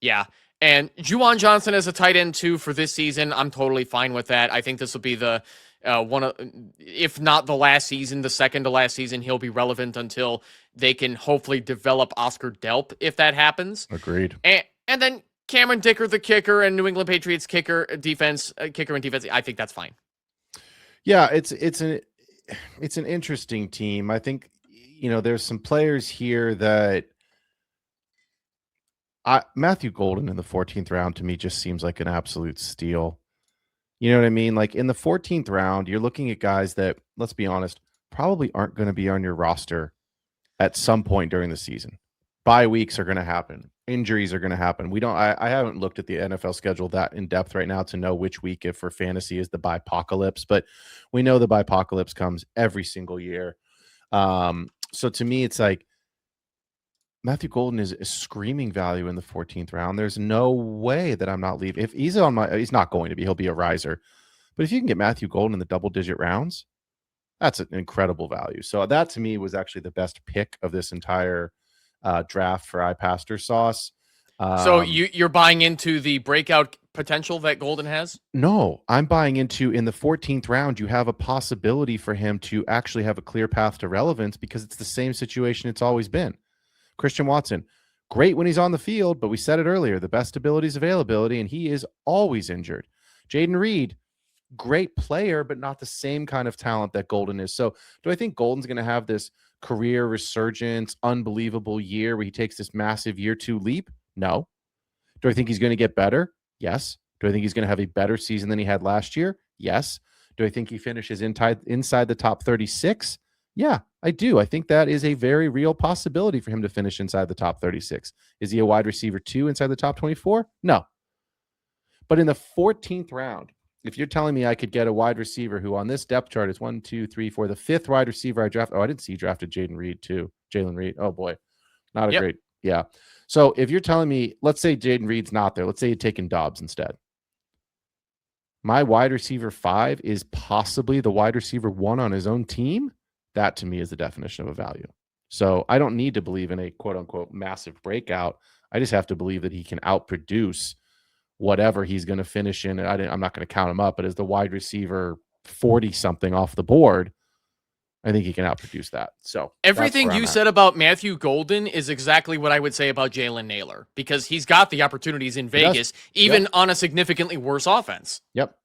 Yeah. And Juwan Johnson as a tight end 2 for this season, I'm totally fine with that. I think this will be the one of, if not the last season, the second to last season he'll be relevant until they can hopefully develop Oscar Delp if that happens. Agreed. And then Cameron Dicker, the kicker, and New England Patriots kicker and defense. I think that's fine. Yeah, it's an interesting team. I think there's some players here that Matthew Golden in the 14th round to me just seems like an absolute steal. You know what I mean? Like in the 14th round, you're looking at guys that, let's be honest, probably aren't going to be on your roster at some point during the season. Bye weeks are going to happen. Injuries are going to happen. I haven't looked at the NFL schedule that in depth right now to know which week if for fantasy is the bye-pocalypse, but we know the bye-pocalypse comes every single year. So to me, it's like Matthew Golden is a screaming value in the 14th round. There's no way that I'm not leaving. If he's he's not going to be, he'll be a riser. But if you can get Matthew Golden in the double-digit rounds, that's an incredible value. So that to me was actually the best pick of this entire draft for iPastor Sauce. So you're buying into the breakout potential that Golden has? No, I'm buying into in the 14th round, you have a possibility for him to actually have a clear path to relevance because it's the same situation it's always been. Christian Watson, great when he's on the field, but we said it earlier, the best ability is availability, and he is always injured. Jaden Reed, great player, but not the same kind of talent that Golden is. So do I think Golden's going to have this career resurgence, unbelievable year where he takes this massive year 2 leap? No. Do I think he's going to get better? Yes. Do I think he's going to have a better season than he had last year? Yes. Do I think he finishes inside the top 36? Yeah, I do. I think that is a very real possibility for him to finish inside the top 36. Is he a wide receiver 2 inside the top 24? No. But in the 14th round, if you're telling me I could get a wide receiver who on this depth chart is 1, 2, 3, 4, the 5th wide receiver I drafted. Oh, I didn't see you drafted Jalen Reed. Oh boy. Not a great. Yeah. So if you're telling me, let's say Jaden Reed's not there. Let's say you're taking Dobbs instead. My wide receiver 5 is possibly the wide receiver 1 on his own team. That to me is the definition of a value. So I don't need to believe in a quote unquote massive breakout. I just have to believe that he can outproduce whatever he's going to finish in. I'm not going to count him up, but as the wide receiver 40 something off the board, I think he can outproduce that. So everything you said about Matthew Golden is exactly what I would say about Jalen Naylor, because he's got the opportunities in Vegas, even on a significantly worse offense. Yep.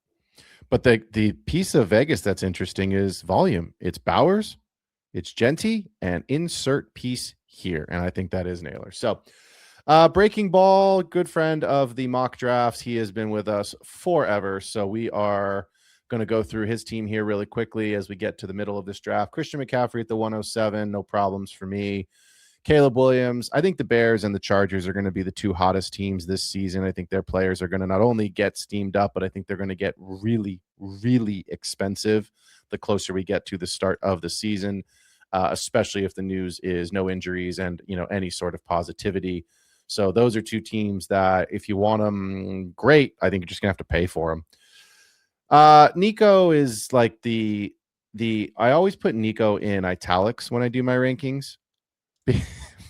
But the piece of Vegas that's interesting is volume. It's Bowers, it's Genty, and insert piece here. And I think that is Naylor. So Breaking Ball, good friend of the mock drafts. He has been with us forever. So we are going to go through his team here really quickly as we get to the middle of this draft. Christian McCaffrey at the 107, no problems for me. Caleb Williams, I think the Bears and the Chargers are going to be the 2 hottest teams this season. I think their players are going to not only get steamed up, but I think they're going to get really, really expensive the closer we get to the start of the season, especially if the news is no injuries and, any sort of positivity. So those are 2 teams that if you want them, great. I think you're just going to have to pay for them. Nico is like I always put Nico in italics when I do my rankings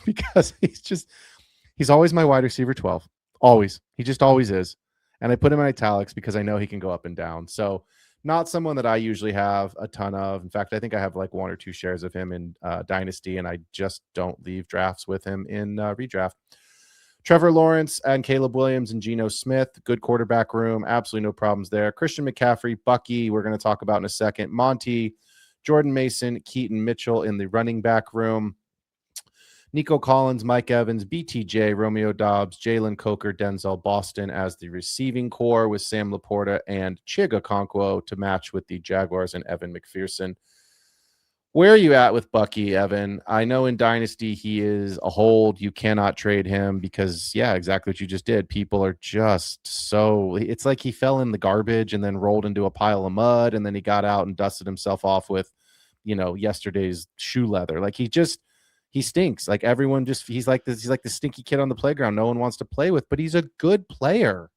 because he's always my wide receiver 12. Always. He just always is. And I put him in italics because I know he can go up and down. So not someone that I usually have a ton of. In fact, I think I have like 1 or 2 shares of him in Dynasty, and I just don't leave drafts with him in redraft. Trevor Lawrence and Caleb Williams and Geno Smith, good quarterback room. Absolutely no problems there. Christian McCaffrey, Bucky, we're going to talk about in a second. Monty, Jordan Mason, Keaton Mitchell in the running back room. Nico Collins, Mike Evans, BTJ, Romeo Dobbs, Jalen Coker, Denzel Boston as the receiving core with Sam Laporta and Chig Okonkwo to match with the Jaguars and Evan McPherson. Where are you at with Bucky, Evan? I know in Dynasty he is a hold. You cannot trade him because, exactly what you just did. People are just so – it's like he fell in the garbage and then rolled into a pile of mud, and then he got out and dusted himself off with, yesterday's shoe leather. Like he stinks. Like everyone he's like the stinky kid on the playground no one wants to play with, but he's a good player.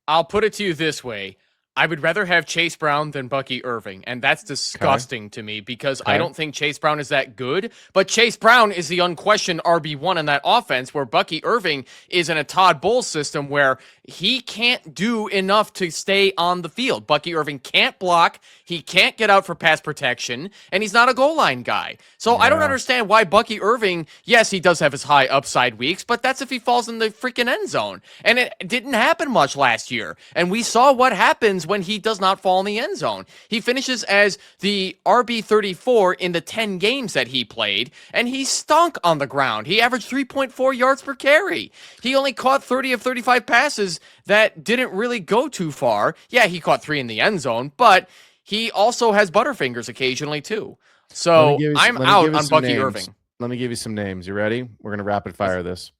I'll put it to you this way. I would rather have Chase Brown than Bucky Irving, and that's disgusting to me because I don't think Chase Brown is that good, but Chase Brown is the unquestioned RB1 in that offense, where Bucky Irving is in a Todd Bowles system where he can't do enough to stay on the field. Bucky Irving can't block, he can't get out for pass protection, and he's not a goal line guy. So I don't understand why Bucky Irving, yes, he does have his high upside weeks, but that's if he falls in the freaking end zone. And it didn't happen much last year, and we saw what happens when he does not fall in the end zone. He finishes as the RB34 in the 10 games that he played, and he stunk on the ground. He averaged 3.4 yards per carry. He only caught 30 of 35 passes that didn't really go too far. Yeah, he caught 3 in the end zone, but he also has Butterfingers occasionally too. So I'm out on Bucky Irving. Let me give you some names. You ready? We're going to rapid fire this.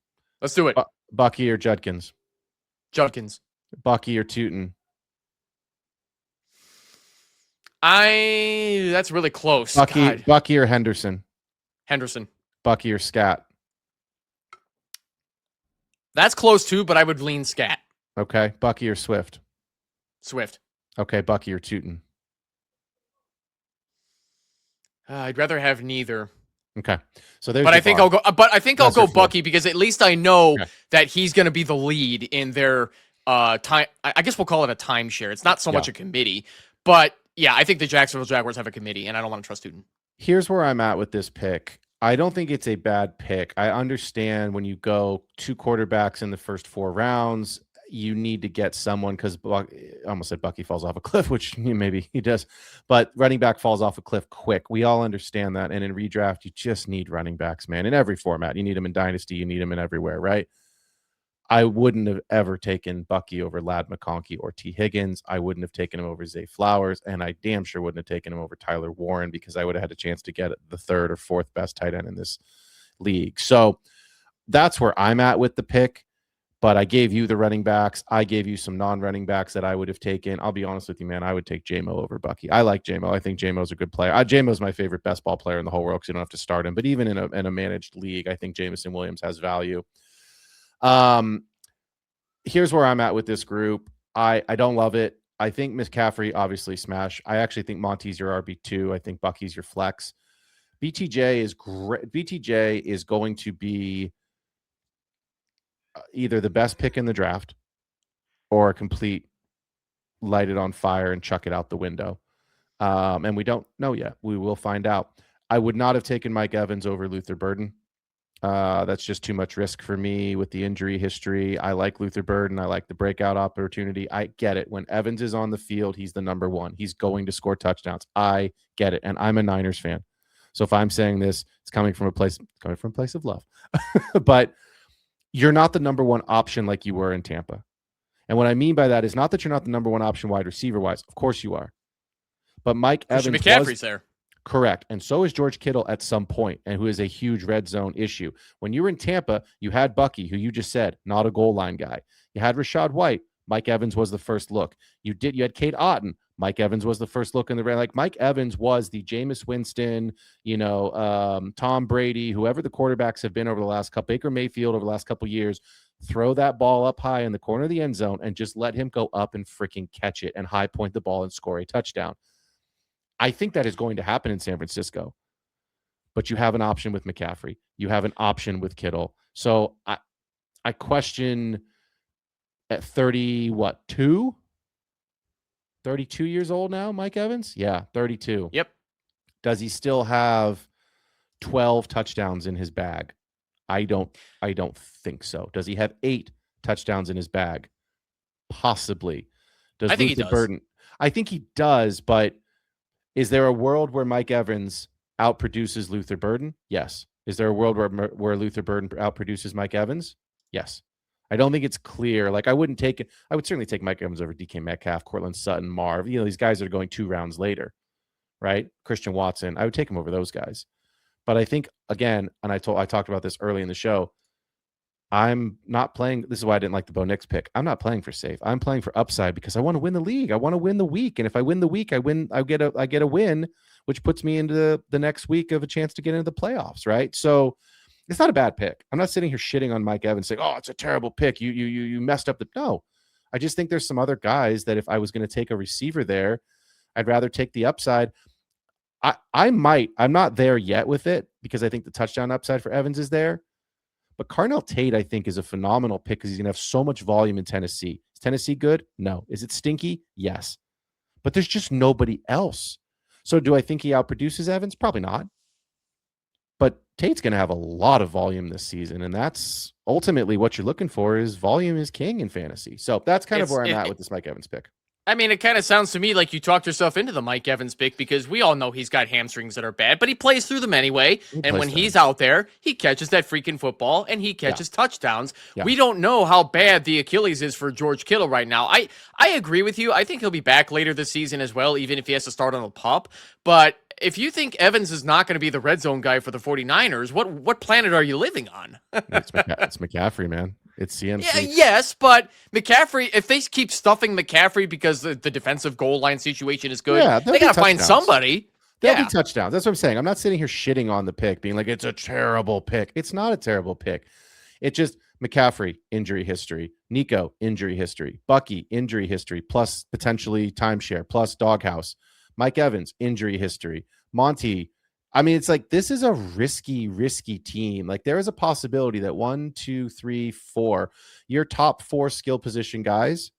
Let's do it. Bucky or Judkins? Judkins. Bucky or Tootin? That's really close. Bucky or Henderson? Henderson. Bucky or Scat? That's close too, but I would lean Scat. Okay. Bucky or Swift? Swift. Okay. Bucky or Tootin? I'd rather have neither. Okay. So there's But your I think bar. I'll go. But I think I'll That's your go floor. Bucky because at least I know Okay. that he's going to be the lead in their time. I guess we'll call it a timeshare. It's not so much a committee, but yeah, I think the Jacksonville Jaguars have a committee, and I don't want to trust Newton. Here's where I'm at with this pick. I don't think it's a bad pick. I understand when you go 2 quarterbacks in the first 4 rounds, you need to get someone because I almost said Bucky falls off a cliff, which maybe he does, but running back falls off a cliff quick. We all understand that. And in redraft, you just need running backs, man, in every format. You need them in Dynasty. You need them in everywhere, right? I wouldn't have ever taken Bucky over Ladd McConkey or T. Higgins. I wouldn't have taken him over Zay Flowers, and I damn sure wouldn't have taken him over Tyler Warren because I would have had a chance to get the 3rd or 4th best tight end in this league. So that's where I'm at with the pick. But I gave you the running backs. I gave you some non-running backs that I would have taken. I'll be honest with you, man. I would take J-Mo over Bucky. I like J-Mo. I think J-Mo's a good player. J-Mo's my favorite best ball player in the whole world because you don't have to start him. But even in a managed league, I think Jameson Williams has value. Here's where I'm at with this group. I don't love it. I think McCaffrey, obviously, smash. I actually think Monty's your RB2. I think Bucky's your flex. BTJ is great. BTJ is going to be either the best pick in the draft or a complete light it on fire and chuck it out the window. And we don't know yet. We will find out. I would not have taken Mike Evans over Luther Burden. That's just too much risk for me with the injury history. I like Luther Burden. I like the breakout opportunity. I get it. When Evans is on the field, he's the number one. He's going to score touchdowns. I get it. And I'm a Niners fan. So if I'm saying this, it's coming from a place of love. But you're not the number one option like you were in Tampa. And what I mean by that is not that you're not the number one option wide receiver wise. Of course you are. But Mike Christian Evans McCaffrey's there. Correct. And so is George Kittle at some point, and who is a huge red zone issue. When you were in Tampa, you had Bucky, who you just said, not a goal line guy. You had Rashad White. Mike Evans was the first look. You had Kate Otten. Mike Evans was the first look in the red. Like Mike Evans was the Jameis Winston, Tom Brady, whoever the quarterbacks have been over the last couple, Baker Mayfield over the last couple of years. Throw that ball up high in the corner of the end zone and just let him go up and freaking catch it and high point the ball and score a touchdown. I think that is going to happen in San Francisco, but you have an option with McCaffrey. You have an option with Kittle. So I question at 32 years old now, Mike Evans? Yeah, 32. Yep. Does he still have 12 touchdowns in his bag? I don't think so. Does he have 8 touchdowns in his bag? Possibly. I think he does. I think he does, but is there a world where Mike Evans outproduces Luther Burden? Yes. Is there a world where Luther Burden outproduces Mike Evans? Yes. I don't think it's clear. Like I would certainly take Mike Evans over DK Metcalf, Cortland Sutton, Marv. These guys that are going 2 rounds later, right? Christian Watson. I would take him over those guys. But I think again, and I talked about this early in the show, I'm not playing. This is why I didn't like the Bo Nix pick. I'm not playing for safe. I'm playing for upside because I want to win the league. I want to win the week. And if I win the week, I get a win, which puts me into the next week of a chance to get into the playoffs. Right. So it's not a bad pick. I'm not sitting here shitting on Mike Evans saying, oh, it's a terrible pick. You messed up no. I just think there's some other guys that if I was going to take a receiver there, I'd rather take the upside. I'm not there yet with it because I think the touchdown upside for Evans is there. But Carnell Tate, I think, is a phenomenal pick because he's going to have so much volume in Tennessee. Is Tennessee good? No. Is it stinky? Yes. But there's just nobody else. So do I think he outproduces Evans? Probably not. But Tate's going to have a lot of volume this season, and that's ultimately what you're looking for is volume is king in fantasy. So that's kind of where I'm at with this Mike Evans pick. I mean, it kind of sounds to me like you talked yourself into the Mike Evans pick because we all know he's got hamstrings that are bad, but he plays through them anyway. And when he's out there, he catches that freaking football and he catches touchdowns. Yeah. We don't know how bad the Achilles is for George Kittle right now. I agree with you. I think he'll be back later this season as well, even if he has to start on the pup. But if you think Evans is not going to be the red zone guy for the 49ers, what planet are you living on? It's McCaffrey, man. It's CMC. Yeah, yes, but McCaffrey, if they keep stuffing McCaffrey because the defensive goal line situation is good, they got to find somebody. There'll be touchdowns. That's what I'm saying. I'm not sitting here shitting on the pick, being like, it's a terrible pick. It's not a terrible pick. It's just McCaffrey, injury history. Nico, injury history. Bucky, injury history, plus potentially timeshare, plus doghouse. Mike Evans, injury history. Monty, I mean, it's like this is a risky team. Like there is a possibility that 1, 2, 3, 4, your top 4 skill position guys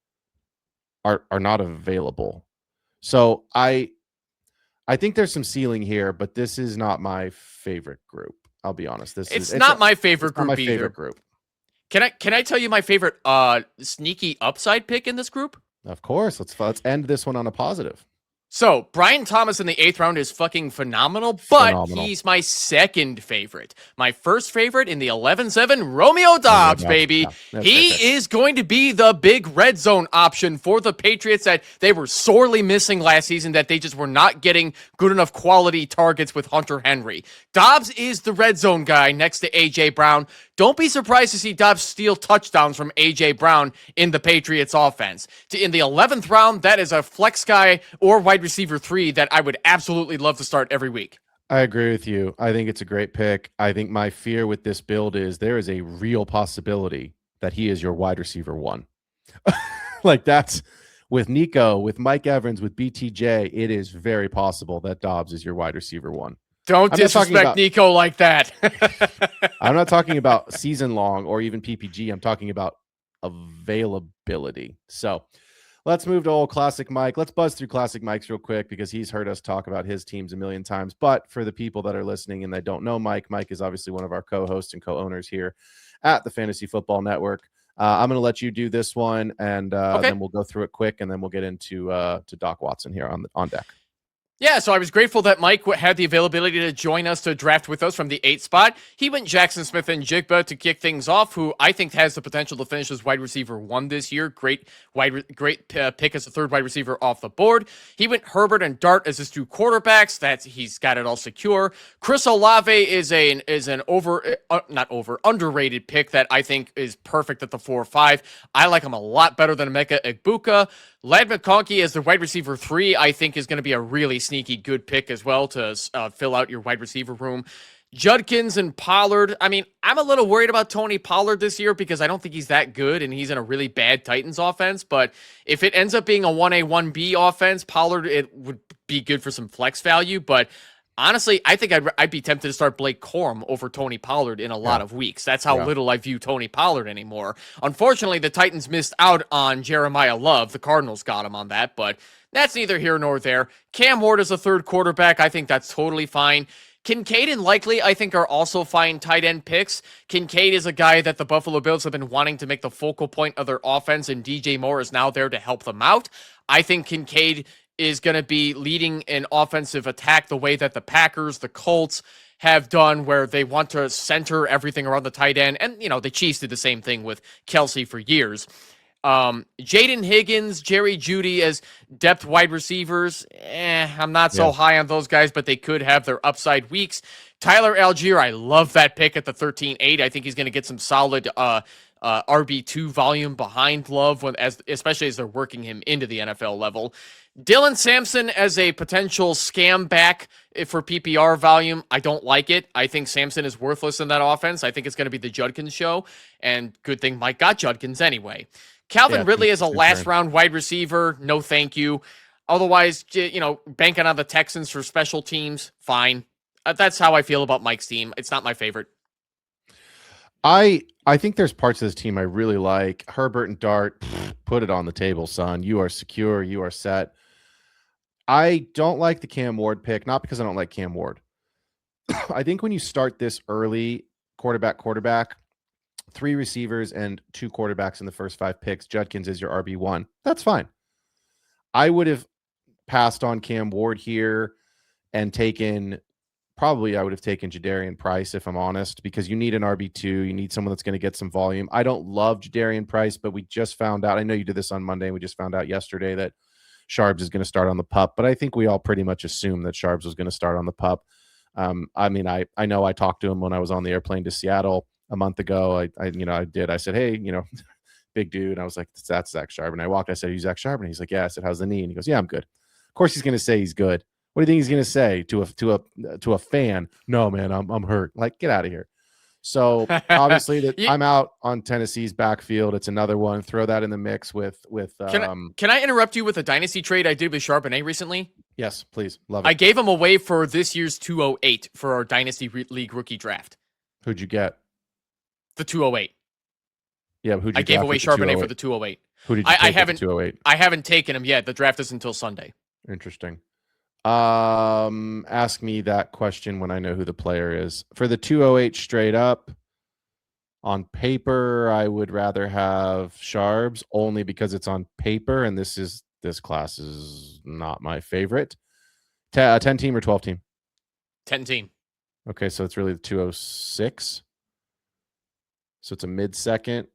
are not available. So I think there's some ceiling here, but this is not my favorite group. I'll be honest. It's not my favorite group my either. favorite group. Can I tell you my favorite sneaky upside pick in this group? Of course. Let's end this one on a positive. So, Brian Thomas in the 8th round is fucking phenomenal, but he's my second favorite. My first favorite in the 11-7, Romeo Doubs, baby. Yeah, he is going to be the big red zone option for the Patriots that they were sorely missing last season, that they just were not getting good enough quality targets with Hunter Henry. Doubs is the red zone guy next to A.J. Brown. Don't be surprised to see Doubs steal touchdowns from A.J. Brown in the Patriots offense. In the 11th round, that is a flex guy or wide receiver 3 that I would absolutely love to start every week. I agree with you. I think it's a great pick. I think my fear with this build is there is a real possibility that he is your wide receiver 1. Like that's with Nico, with Mike Evans, with BTJ, it is very possible that Doubs is your wide receiver 1. Don't disrespect Nico like that. I'm not talking about season long or even PPG. I'm talking about availability. So let's move to old Classic Mike. Let's buzz through Classic Mike's real quick because he's heard us talk about his teams a million times. But for the people that are listening and they don't know Mike, Mike is obviously one of our co-hosts and co-owners here at the Fantasy Football Network. I'm going to let you do this one, and then we'll go through it quick, and then we'll get into to Doc Watson here on deck. Yeah, so I was grateful that Mike had the availability to join us to draft with us from the 8th spot. He went Jackson Smith and Jigba to kick things off, who I think has the potential to finish as wide receiver 1 this year. Great pick as a third wide receiver off the board. He went Herbert and Dart as his 2 quarterbacks. He's got it all secure. Chris Olave is an underrated pick that I think is perfect at the 4-5. I like him a lot better than Emeka Egbuka. Ladd McConkey as the wide receiver 3, I think is going to be a really sneaky good pick as well to fill out your wide receiver room. Judkins and Pollard. I mean, I'm a little worried about Tony Pollard this year because I don't think he's that good and he's in a really bad Titans offense. But if it ends up being a 1A, 1B offense, Pollard, it would be good for some flex value. But honestly, I think I'd be tempted to start Blake Corum over Tony Pollard in a lot of weeks. That's how little I view Tony Pollard anymore. Unfortunately, the Titans missed out on Jeremiah Love. The Cardinals got him on that, but that's neither here nor there. Cam Ward is a third quarterback. I think that's totally fine. Kincaid and Likely, I think, are also fine tight end picks. Kincaid is a guy that the Buffalo Bills have been wanting to make the focal point of their offense, and DJ Moore is now there to help them out. I think Kincaid is going to be leading an offensive attack the way that the Packers, the Colts have done, where they want to center everything around the tight end. And, the Chiefs did the same thing with Kelsey for years. Jaden Higgins, Jerry Jeudy as depth wide receivers. I'm not so high on those guys, but they could have their upside weeks. Tyler Algier, I love that pick at the 13-8. I think he's going to get some solid RB2 volume behind Love, especially as they're working him into the NFL level. Dylan Sampson as a potential scam back for PPR volume, I don't like it. I think Sampson is worthless in that offense. I think it's going to be the Judkins show, and good thing Mike got Judkins anyway. Calvin Ridley as a last-round wide receiver, no thank you. Otherwise, banking on the Texans for special teams, fine. That's how I feel about Mike's team. It's not my favorite. I think there's parts of this team I really like. Herbert and Dart, put it on the table, son. You are secure. You are set. I don't like the Cam Ward pick, not because I don't like Cam Ward. I think when you start this early, quarterback, 3 receivers and 2 quarterbacks in the first 5 picks, Judkins is your RB1. That's fine. I would have passed on Cam Ward here and I would have taken Jadarian Price, if I'm honest, because you need an RB2. You need someone that's going to get some volume. I don't love Jadarian Price, but we just found out, I know you did this on Monday, and we just found out yesterday that Sharps is going to start on the PUP, but I think we all pretty much assumed that Sharps was going to start on the PUP. I know I talked to him when I was on the airplane to Seattle a month ago. I said, hey, big dude. And I was like, that's Zach Charbonnet. I said, are you Zach Charbonnet? He's like, yeah. I said, how's the knee? And he goes, yeah, I'm good. Of course he's going to say he's good. What do you think he's going to say to a fan? No, man, I'm hurt. Like, get out of here. So obviously I'm out on Tennessee's backfield. It's another one. Throw that in the mix with Can I interrupt you with a dynasty trade I did with Charbonnet recently? Yes, please. Love I it. gave him away for this year's 208 for our Dynasty League rookie draft. Who'd you get? The 208. Yeah, who'd you I gave draft away with the Charbonnet for 208? the 208. Who did you I take with the haven't 208? I haven't taken him yet. The draft is until Sunday. Interesting. Ask me that question when I know who the player is. For the 208 straight up, on paper, I would rather have Sharbs only because it's on paper, and this class is not my favorite. 10 team or 12 team? 10 team. Okay, so it's really the 206. So it's a mid-second.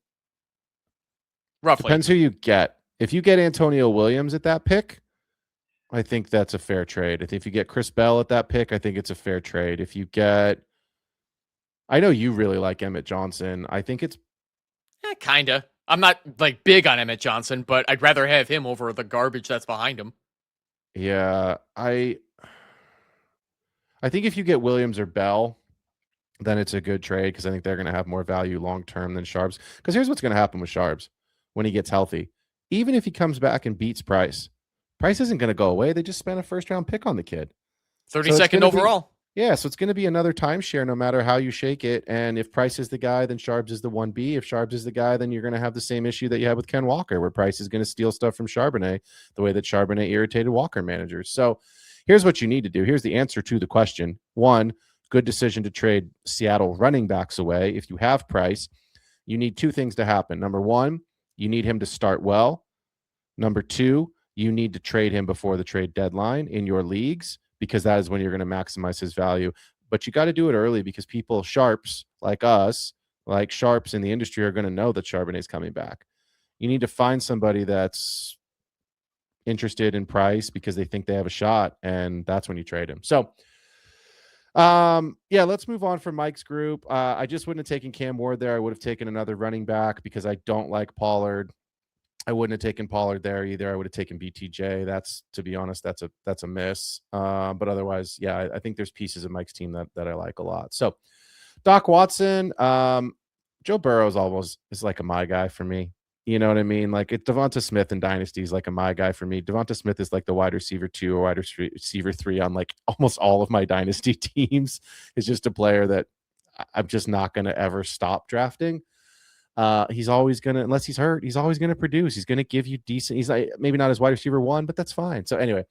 Roughly. Depends who you get. If you get Antonio Williams at that pick, I think that's a fair trade. If you get Chris Bell at that pick, I think it's a fair trade. If you get, I know you really like Emmett Johnson. I think it's Kinda. I'm not like big on Emmett Johnson, but I'd rather have him over the garbage that's behind him. Yeah, I think if you get Williams or Bell, then it's a good trade because I think they're going to have more value long term than Sharps. Because here's what's going to happen with Sharps when he gets healthy. Even if he comes back and beats Price isn't going to go away. They just spent a first round pick on the kid. 32nd overall. So it's going to be another timeshare no matter how you shake it. And if Price is the guy, then Sharps is the 1B. If Sharps is the guy, then you're going to have the same issue that you had with Ken Walker, where Price is going to steal stuff from Charbonnet the way that Charbonnet irritated Walker managers. So here's what you need to do. Here's the answer to the question. One, good decision to trade Seattle running backs away. If you have Price, you need two things to happen. Number one, you need him to start well. Number two, you need to trade him before the trade deadline in your leagues, because that is when you're going to maximize his value. But you got to do it early because people, sharps like us, like sharps in the industry, are going to know that Charbonnet is coming back. You need to find somebody that's interested in Price because they think they have a shot, and that's when you trade him. So, let's move on from Mike's group. I just wouldn't have taken Cam Ward there. I would have taken another running back because I don't like Pollard. I wouldn't have taken Pollard there either. I would have taken BTJ. That's, to be honest, that's a miss. But otherwise, yeah, I think there's pieces of Mike's team that I like a lot. So Doc Watson, Joe Burrow is like a my guy for me. You know what I mean? Like Devonta Smith in Dynasty is like a my guy for me. Devonta Smith is like the wide receiver 2 or wide receiver 3 on like almost all of my Dynasty teams. Is just a player that I'm just not going to ever stop drafting. He's always going to, unless he's hurt, he's always going to produce. He's going to give you decent. He's like, maybe not as wide receiver 1, but that's fine. So anyway,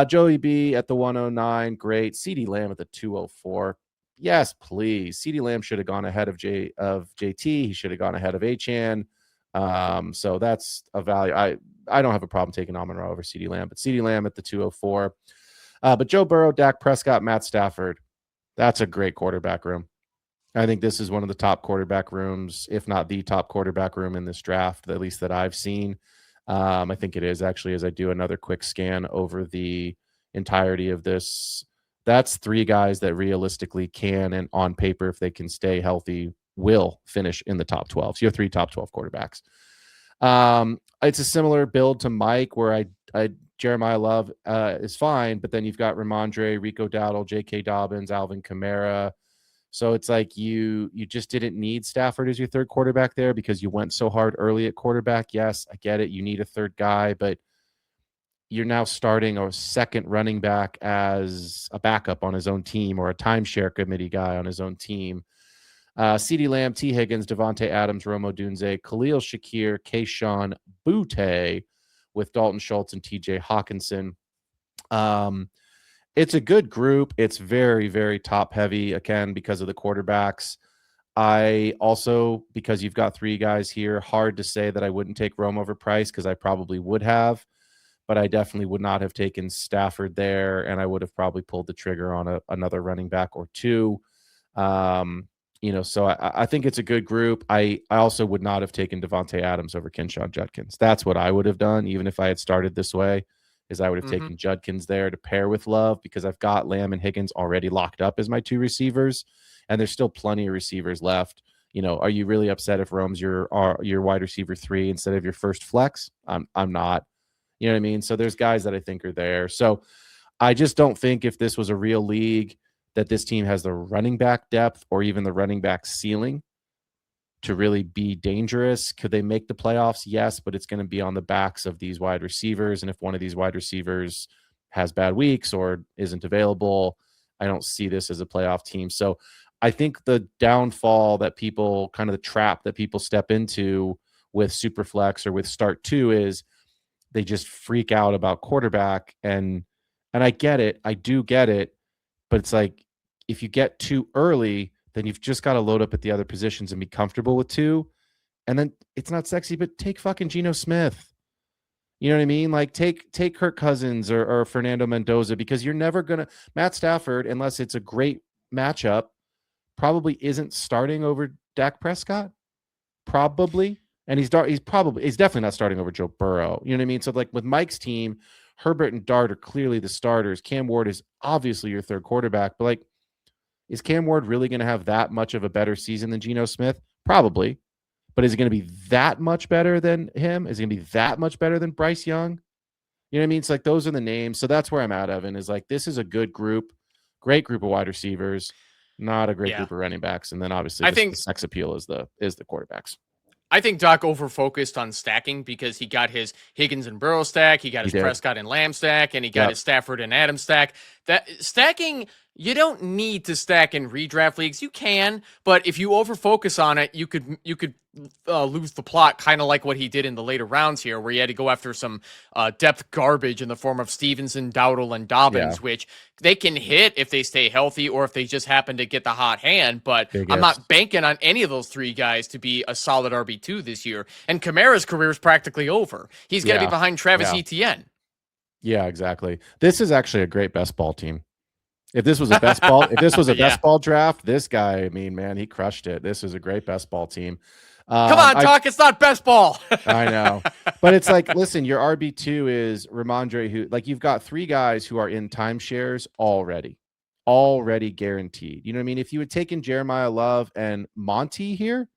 Joey B at the 109. Great. CeeDee Lamb at the 204. Yes, please. CeeDee Lamb should have gone ahead of JT. He should have gone ahead of Achane. So that's a value. I don't have a problem taking Amon-Ra over CeeDee Lamb, but CeeDee Lamb at the 204. But Joe Burrow, Dak Prescott, Matt Stafford. That's a great quarterback room. I think this is one of the top quarterback rooms, if not the top quarterback room in this draft, at least that I've seen. I think it is actually, as I do another quick scan over the entirety of this. That's 3 guys that realistically can, and on paper, if they can stay healthy, will finish in the top 12. So you have 3 top 12 quarterbacks. It's a similar build to Mike, where I Jeremiah Love is fine, but then you've got Ramondre, Rico Dowdle, J.K. Dobbins, Alvin Kamara. So it's like you just didn't need Stafford as your third quarterback there because you went so hard early at quarterback. Yes, I get it. You need a third guy, but you're now starting a second running back as a backup on his own team, or a timeshare committee guy on his own team. CeeDee Lamb, T. Higgins, Devontae Adams, Romo Dunze, Khalil Shakir, Kayshon Boutte, with Dalton Schultz and TJ Hawkinson. It's a good group. It's very, very top heavy, again, because of the quarterbacks. I also, because you've got 3 guys here, hard to say that I wouldn't take Rome over Price, because I probably would have, but I definitely would not have taken Stafford there, and I would have probably pulled the trigger on another running back or 2. So I think it's a good group. I also would not have taken Devontae Adams over Kenshawn Judkins. That's what I would have done, even if I had started this way, is I would have taken Judkins there to pair with Love, because I've got Lamb and Higgins already locked up as my 2 receivers, and there's still plenty of receivers left. Are you really upset if Rome's your wide receiver 3 instead of your first flex? I'm not. You know what I mean? So there's guys that I think are there. So I just don't think, if this was a real league, that this team has the running back depth or even the running back ceiling to really be dangerous. Could they make the playoffs? Yes, but it's going to be on the backs of these wide receivers. And if one of these wide receivers has bad weeks or isn't available. I don't see this as a playoff team. So I think the downfall that people, kind of the trap that people step into with Superflex or with Start 2 is they just freak out about quarterback. And I get it. I do get it. But it's like, if you get too early, then you've just got to load up at the other positions and be comfortable with 2. And then it's not sexy, but take fucking Geno Smith. You know what I mean? Like take Kirk Cousins or Fernando Mendoza, because you're never going to – Matt Stafford, unless it's a great matchup, probably isn't starting over Dak Prescott. Probably. And he's definitely not starting over Joe Burrow. You know what I mean? So like with Mike's team, Herbert and Dart are clearly the starters. Cam Ward is obviously your third quarterback, but like, is Cam Ward really going to have that much of a better season than Geno Smith? Probably. But is it going to be that much better than him? Is it going to be that much better than Bryce Young? You know what I mean? It's like, those are the names. So that's where I'm at, Evan, is like, this is a good group, great group of wide receivers, not a great group of running backs. And then obviously the sex appeal is the quarterbacks. I think Doc overfocused on stacking because he got his Higgins and Burrow stack, he got his Prescott and Lamb stack, and he got his Stafford and Adams stack. That stacking, you don't need to stack in redraft leagues. You can, but if you overfocus on it, you could lose the plot, kind of like what he did in the later rounds here, where he had to go after some depth garbage in the form of Stevenson, Dowdle, and Dobbins, which they can hit if they stay healthy or if they just happen to get the hot hand. But I'm not banking on any of those 3 guys to be a solid RB2 this year. And Kamara's career is practically over. He's going to be behind Travis Etienne. Yeah, exactly. This is actually a great best ball team. If this was a best ball, best ball draft, this guy, I mean, man, he crushed it. This is a great best ball team. Come on, Doc. It's not best ball. I know. But it's like, listen, your RB2 is Ramondre, who, like, you've got 3 guys who are in timeshares already guaranteed. You know what I mean? If you had taken Jeremiah Love and Monty here,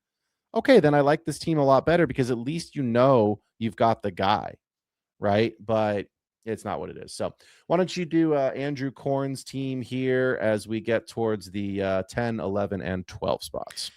okay, then I like this team a lot better, because at least you know you've got the guy, right? But it's not what it is. So why don't you do Andrew Korn's team here as we get towards the 10, 11, and 12 spots?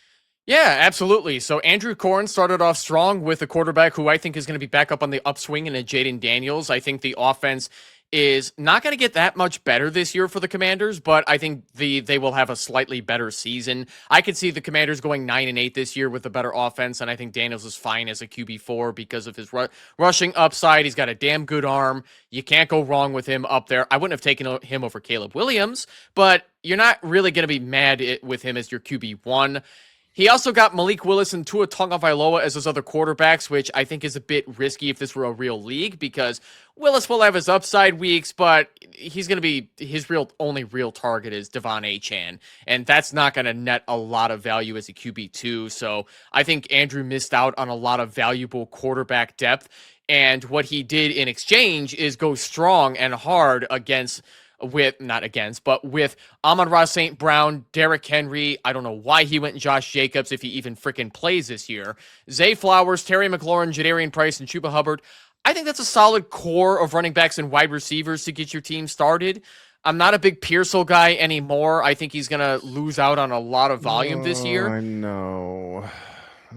Yeah, absolutely. So Andrew Korn started off strong with a quarterback who I think is going to be back up on the upswing in a Jaden Daniels. I think the offense is not going to get that much better this year for the Commanders, but I think they will have a slightly better season. I could see the Commanders going 9-8 this year with a better offense, and I think Daniels is fine as a QB4 because of his rushing upside. He's got a damn good arm. You can't go wrong with him up there. I wouldn't have taken him over Caleb Williams, but you're not really going to be mad with him as your QB1. He also got Malik Willis and Tua Tagovailoa as his other quarterbacks, which I think is a bit risky if this were a real league, because Willis will have his upside weeks, but he's going to be his only real target is Devon Achane, and that's not going to net a lot of value as a QB2. So I think Andrew missed out on a lot of valuable quarterback depth, and what he did in exchange is go strong and hard with Amon-Ra St. Brown, Derrick Henry. I don't know why he went in Josh Jacobs if he even freaking plays this year. Zay Flowers, Terry McLaurin, Jadarian Price, and Chuba Hubbard. I think that's a solid core of running backs and wide receivers to get your team started. I'm not a big Pearsall guy anymore. I think he's going to lose out on a lot of volume this year. I know.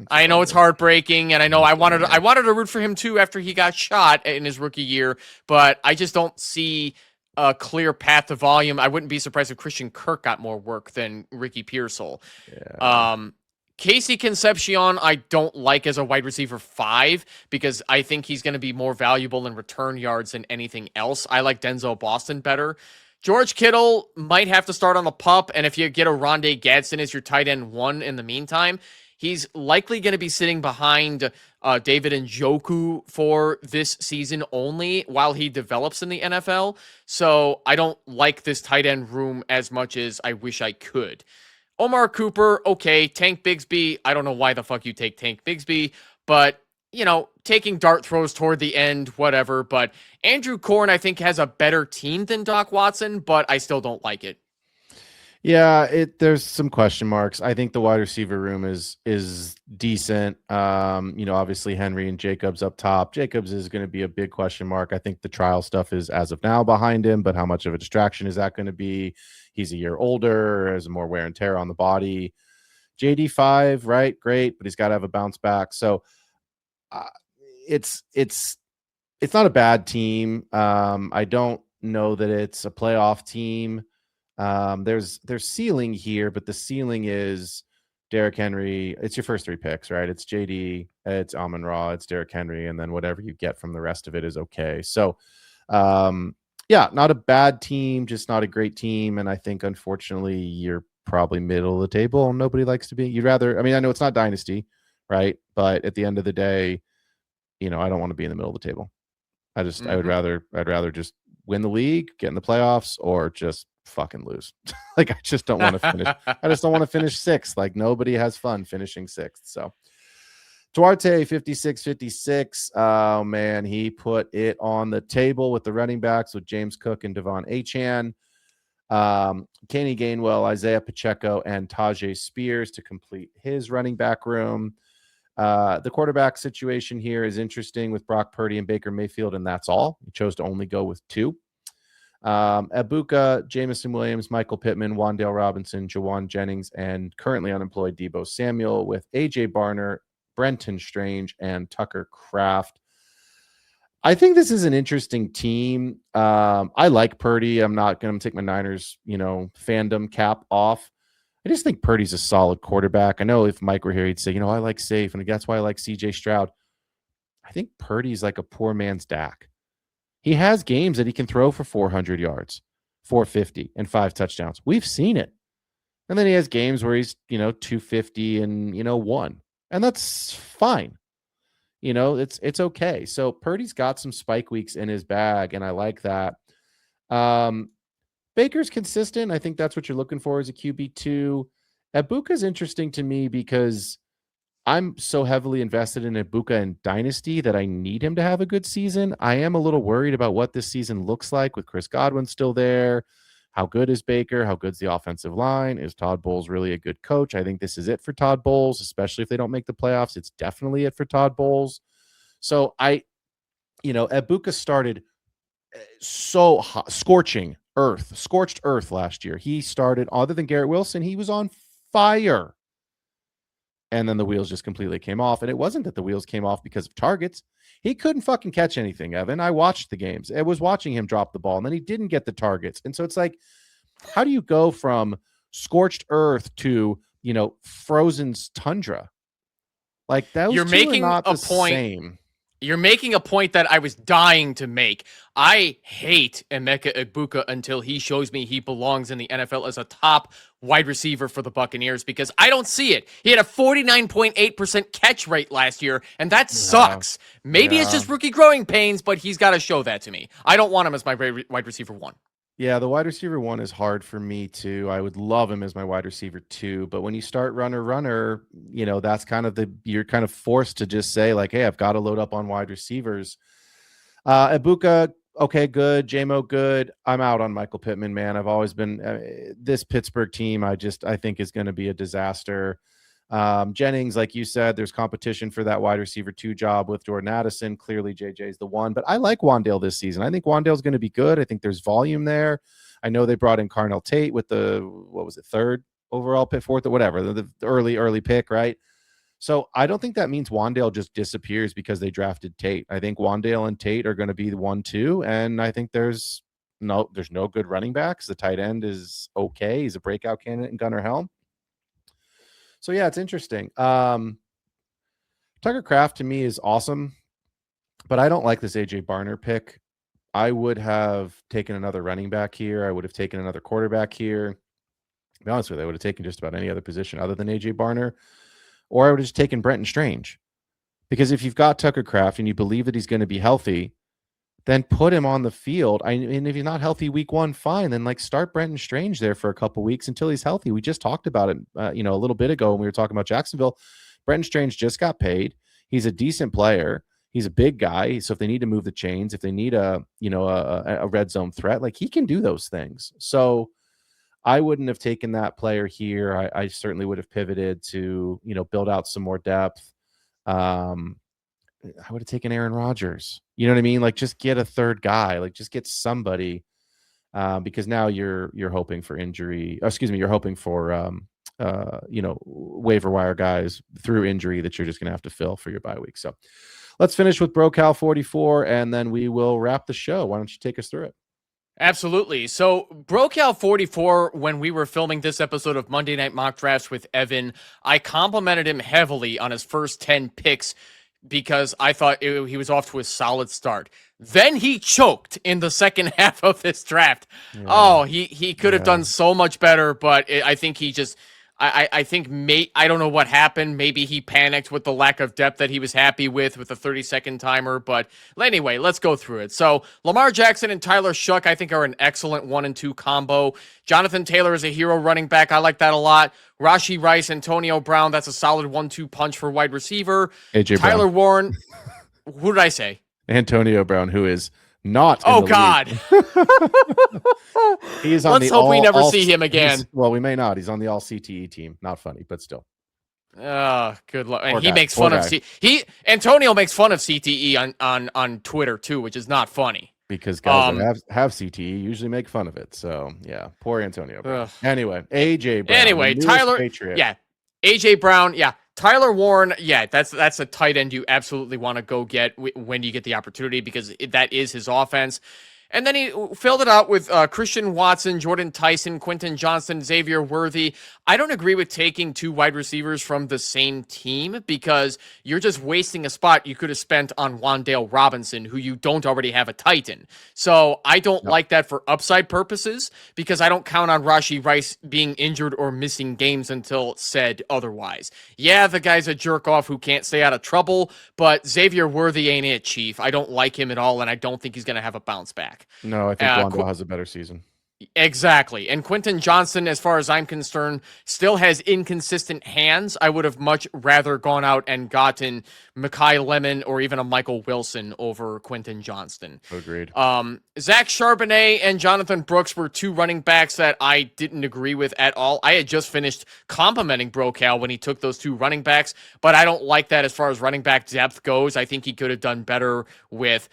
I know it's heartbreaking, and I know I wanted to root for him too after he got shot in his rookie year, but I just don't see a clear path to volume. I wouldn't be surprised if Christian Kirk got more work than Ricky Pearsall. Yeah. Casey Concepcion, I don't like as a wide receiver 5 because I think he's going to be more valuable in return yards than anything else. I like Denzel Boston better. George Kittle might have to start on the pup, and if you get a Rondé Gadsden as your tight end 1 in the meantime, he's likely going to be sitting behind David Njoku for this season only while he develops in the NFL. So I don't like this tight end room as much as I wish I could. Omar Cooper, okay. Tank Bigsby, I don't know why the fuck you take Tank Bigsby, but, you know, taking dart throws toward the end, whatever. But Andrew Korn, I think, has a better team than Doc Watson, but I still don't like it. Yeah, there's some question marks. I think the wide receiver room is decent. Obviously Henry and Jacobs up top. Jacobs is going to be a big question mark. I think the trial stuff is as of now behind him, but how much of a distraction is that going to be? He's a year older, has more wear and tear on the body. JD5, right? Great, but he's got to have a bounce back. So it's not a bad team. I don't know that it's a playoff team. There's ceiling here, but the ceiling is Derrick Henry. It's your first 3 picks, right? It's JD, it's Amon-Ra, it's Derrick Henry, and then whatever you get from the rest of it is okay. So, yeah, not a bad team, just not a great team. And I think, unfortunately, you're probably middle of the table. Nobody likes to be. You'd rather, I mean, I know it's not dynasty, right? But at the end of the day, I don't want to be in the middle of the table. I would rather just win the league, get in the playoffs, or just fucking lose. Like, I just don't want to finish. I just don't want to finish 6th. Like, nobody has fun finishing 6th. So Duarte 56-56. Oh man, he put it on the table with the running backs with James Cook and Devon Achane. Kenny Gainwell, Isaiah Pacheco, and Tajay Spears to complete his running back room. The quarterback situation here is interesting with Brock Purdy and Baker Mayfield, and that's all. He chose to only go with 2. Ibuka, Jamison Williams, Michael Pittman, Wan'Dale Robinson, Jawan Jennings, and currently unemployed Deebo Samuel with AJ Barner, Brenton Strange, and Tucker Kraft. I think this is an interesting team. I like Purdy. I'm not going to take my Niners, fandom cap off. I just think Purdy's a solid quarterback. I know if Mike were here, he'd say, I like safe, and that's why I like CJ Stroud. I think Purdy's like a poor man's Dak. He has games that he can throw for 400 yards, 450, and 5 touchdowns. We've seen it. And then he has games where he's, 250 and, 1. And that's fine. It's okay. So Purdy's got some spike weeks in his bag, and I like that. Baker's consistent. I think that's what you're looking for as a QB2. Ibuka's interesting to me because I'm so heavily invested in Ibuka and Dynasty that I need him to have a good season. I am a little worried about what this season looks like with Chris Godwin still there. How good is Baker? How good's the offensive line? Is Todd Bowles really a good coach? I think this is it for Todd Bowles, especially if they don't make the playoffs. It's definitely it for Todd Bowles. So Ibuka started so hot, scorched earth last year. He started, other than Garrett Wilson, he was on fire. And then the wheels just completely came off. And it wasn't that the wheels came off because of targets. He couldn't fucking catch anything, Evan. I watched the games. I was watching him drop the ball, and then he didn't get the targets. And so it's like, how do you go from scorched earth to, frozen tundra? Like, that was You're making not a the point. same. You're making a point that I was dying to make. I hate Emeka Egbuka until he shows me he belongs in the NFL as a top wide receiver for the Buccaneers, because I don't see it. He had a 49.8% catch rate last year, and that sucks. Maybe it's just rookie growing pains, but he's got to show that to me. I don't want him as my wide receiver 1. Yeah, the wide receiver 1 is hard for me too. I would love him as my wide receiver 2, but when you start runner, that's kind of you're kind of forced to just say like, hey, I've got to load up on wide receivers. Ibuka, okay, good. J-Mo, good. I'm out on Michael Pittman, man. I've always been this Pittsburgh team. I think is going to be a disaster. Jennings, like you said, there's competition for that wide receiver 2 job with Jordan Addison. Clearly JJ's the one, but I like Wan'Dale this season. I think Wan'Dale's going to be good. I think there's volume there. I know they brought in Carnell Tate with the, 3rd overall pick, 4th or whatever, the early pick, right? So I don't think that means Wan'Dale just disappears because they drafted Tate. I think Wan'Dale and Tate are going to be the 1-2. And I think there's no good running backs. The tight end is okay. He's a breakout candidate in Gunnar Helm. So yeah, it's interesting. Tucker Kraft to me is awesome, but I don't like this AJ Barner pick. I would have taken another running back here. I would have taken another quarterback here. To be honest with you, I would have taken just about any other position other than AJ Barner, or I would have just taken Brenton Strange. Because if you've got Tucker Kraft and you believe that he's going to be healthy, then put him on the field. And if he's not healthy week 1, fine. Then start Brenton Strange there for a couple weeks until he's healthy. We just talked about it, a little bit ago when we were talking about Jacksonville. Brenton Strange just got paid. He's a decent player. He's a big guy. So if they need to move the chains, if they need a red zone threat, like, he can do those things. So I wouldn't have taken that player here. I certainly would have pivoted to, build out some more depth. I would have taken Aaron Rodgers. You know what I mean? Like, just get a third guy. Like, just get somebody, because now you're hoping for injury. You're hoping for waiver wire guys through injury that you're just going to have to fill for your bye week. So let's finish with BroCal 44, and then we will wrap the show. Why don't you take us through it? Absolutely. So, Brocal44, when we were filming this episode of Monday Night Mock Drafts with Evan, I complimented him heavily on his first 10 picks because I thought he was off to a solid start. Then he choked in the second half of this draft. Yeah. Oh, he could have done so much better, but I think he just I think I don't know what happened. Maybe he panicked with the lack of depth that he was happy with the 30-second timer. But anyway, let's go through it. So Lamar Jackson and Tyler Shuck, I think, are an excellent 1 and 2 combo. Jonathan Taylor is a hero running back. I like that a lot. Rashee Rice, Antonio Brown, that's a solid 1-2 punch for wide receiver. AJ Tyler Brown. Warren. Who did I say? Antonio Brown, who is not. Oh God! He's on Let's hope we never see him again. Well, we may not. He's on the all CTE team. Not funny, but still. Good luck. And he makes fun of Antonio makes fun of CTE on Twitter too, which is not funny. Because guys that have CTE usually make fun of it. So yeah, poor Antonio Brown. Anyway, AJ Brown. Anyway, Tyler. Patriot. Yeah, AJ Brown. Yeah. Tyler Warren, yeah, that's a tight end you absolutely want to go get when you get the opportunity because that is his offense. And then he filled it out with Christian Watson, Jordan Tyson, Quentin Johnston, Xavier Worthy. I don't agree with taking 2 wide receivers from the same team because you're just wasting a spot you could have spent on Wan'Dale Robinson, who you don't already have a Titan. So I don't like that for upside purposes because I don't count on Rashee Rice being injured or missing games until said otherwise. Yeah, the guy's a jerk off who can't stay out of trouble, but Xavier Worthy ain't it, Chief. I don't like him at all, and I don't think he's going to have a bounce back. No, I think Wan'Dale has a better season. Exactly. And Quentin Johnston, as far as I'm concerned, still has inconsistent hands. I would have much rather gone out and gotten Mekhi Lemon or even a Michael Wilson over Quentin Johnston. Agreed. Zach Charbonnet and Jonathan Brooks were 2 running backs that I didn't agree with at all. I had just finished complimenting Brocal when he took those 2 running backs, but I don't like that as far as running back depth goes. I think he could have done better with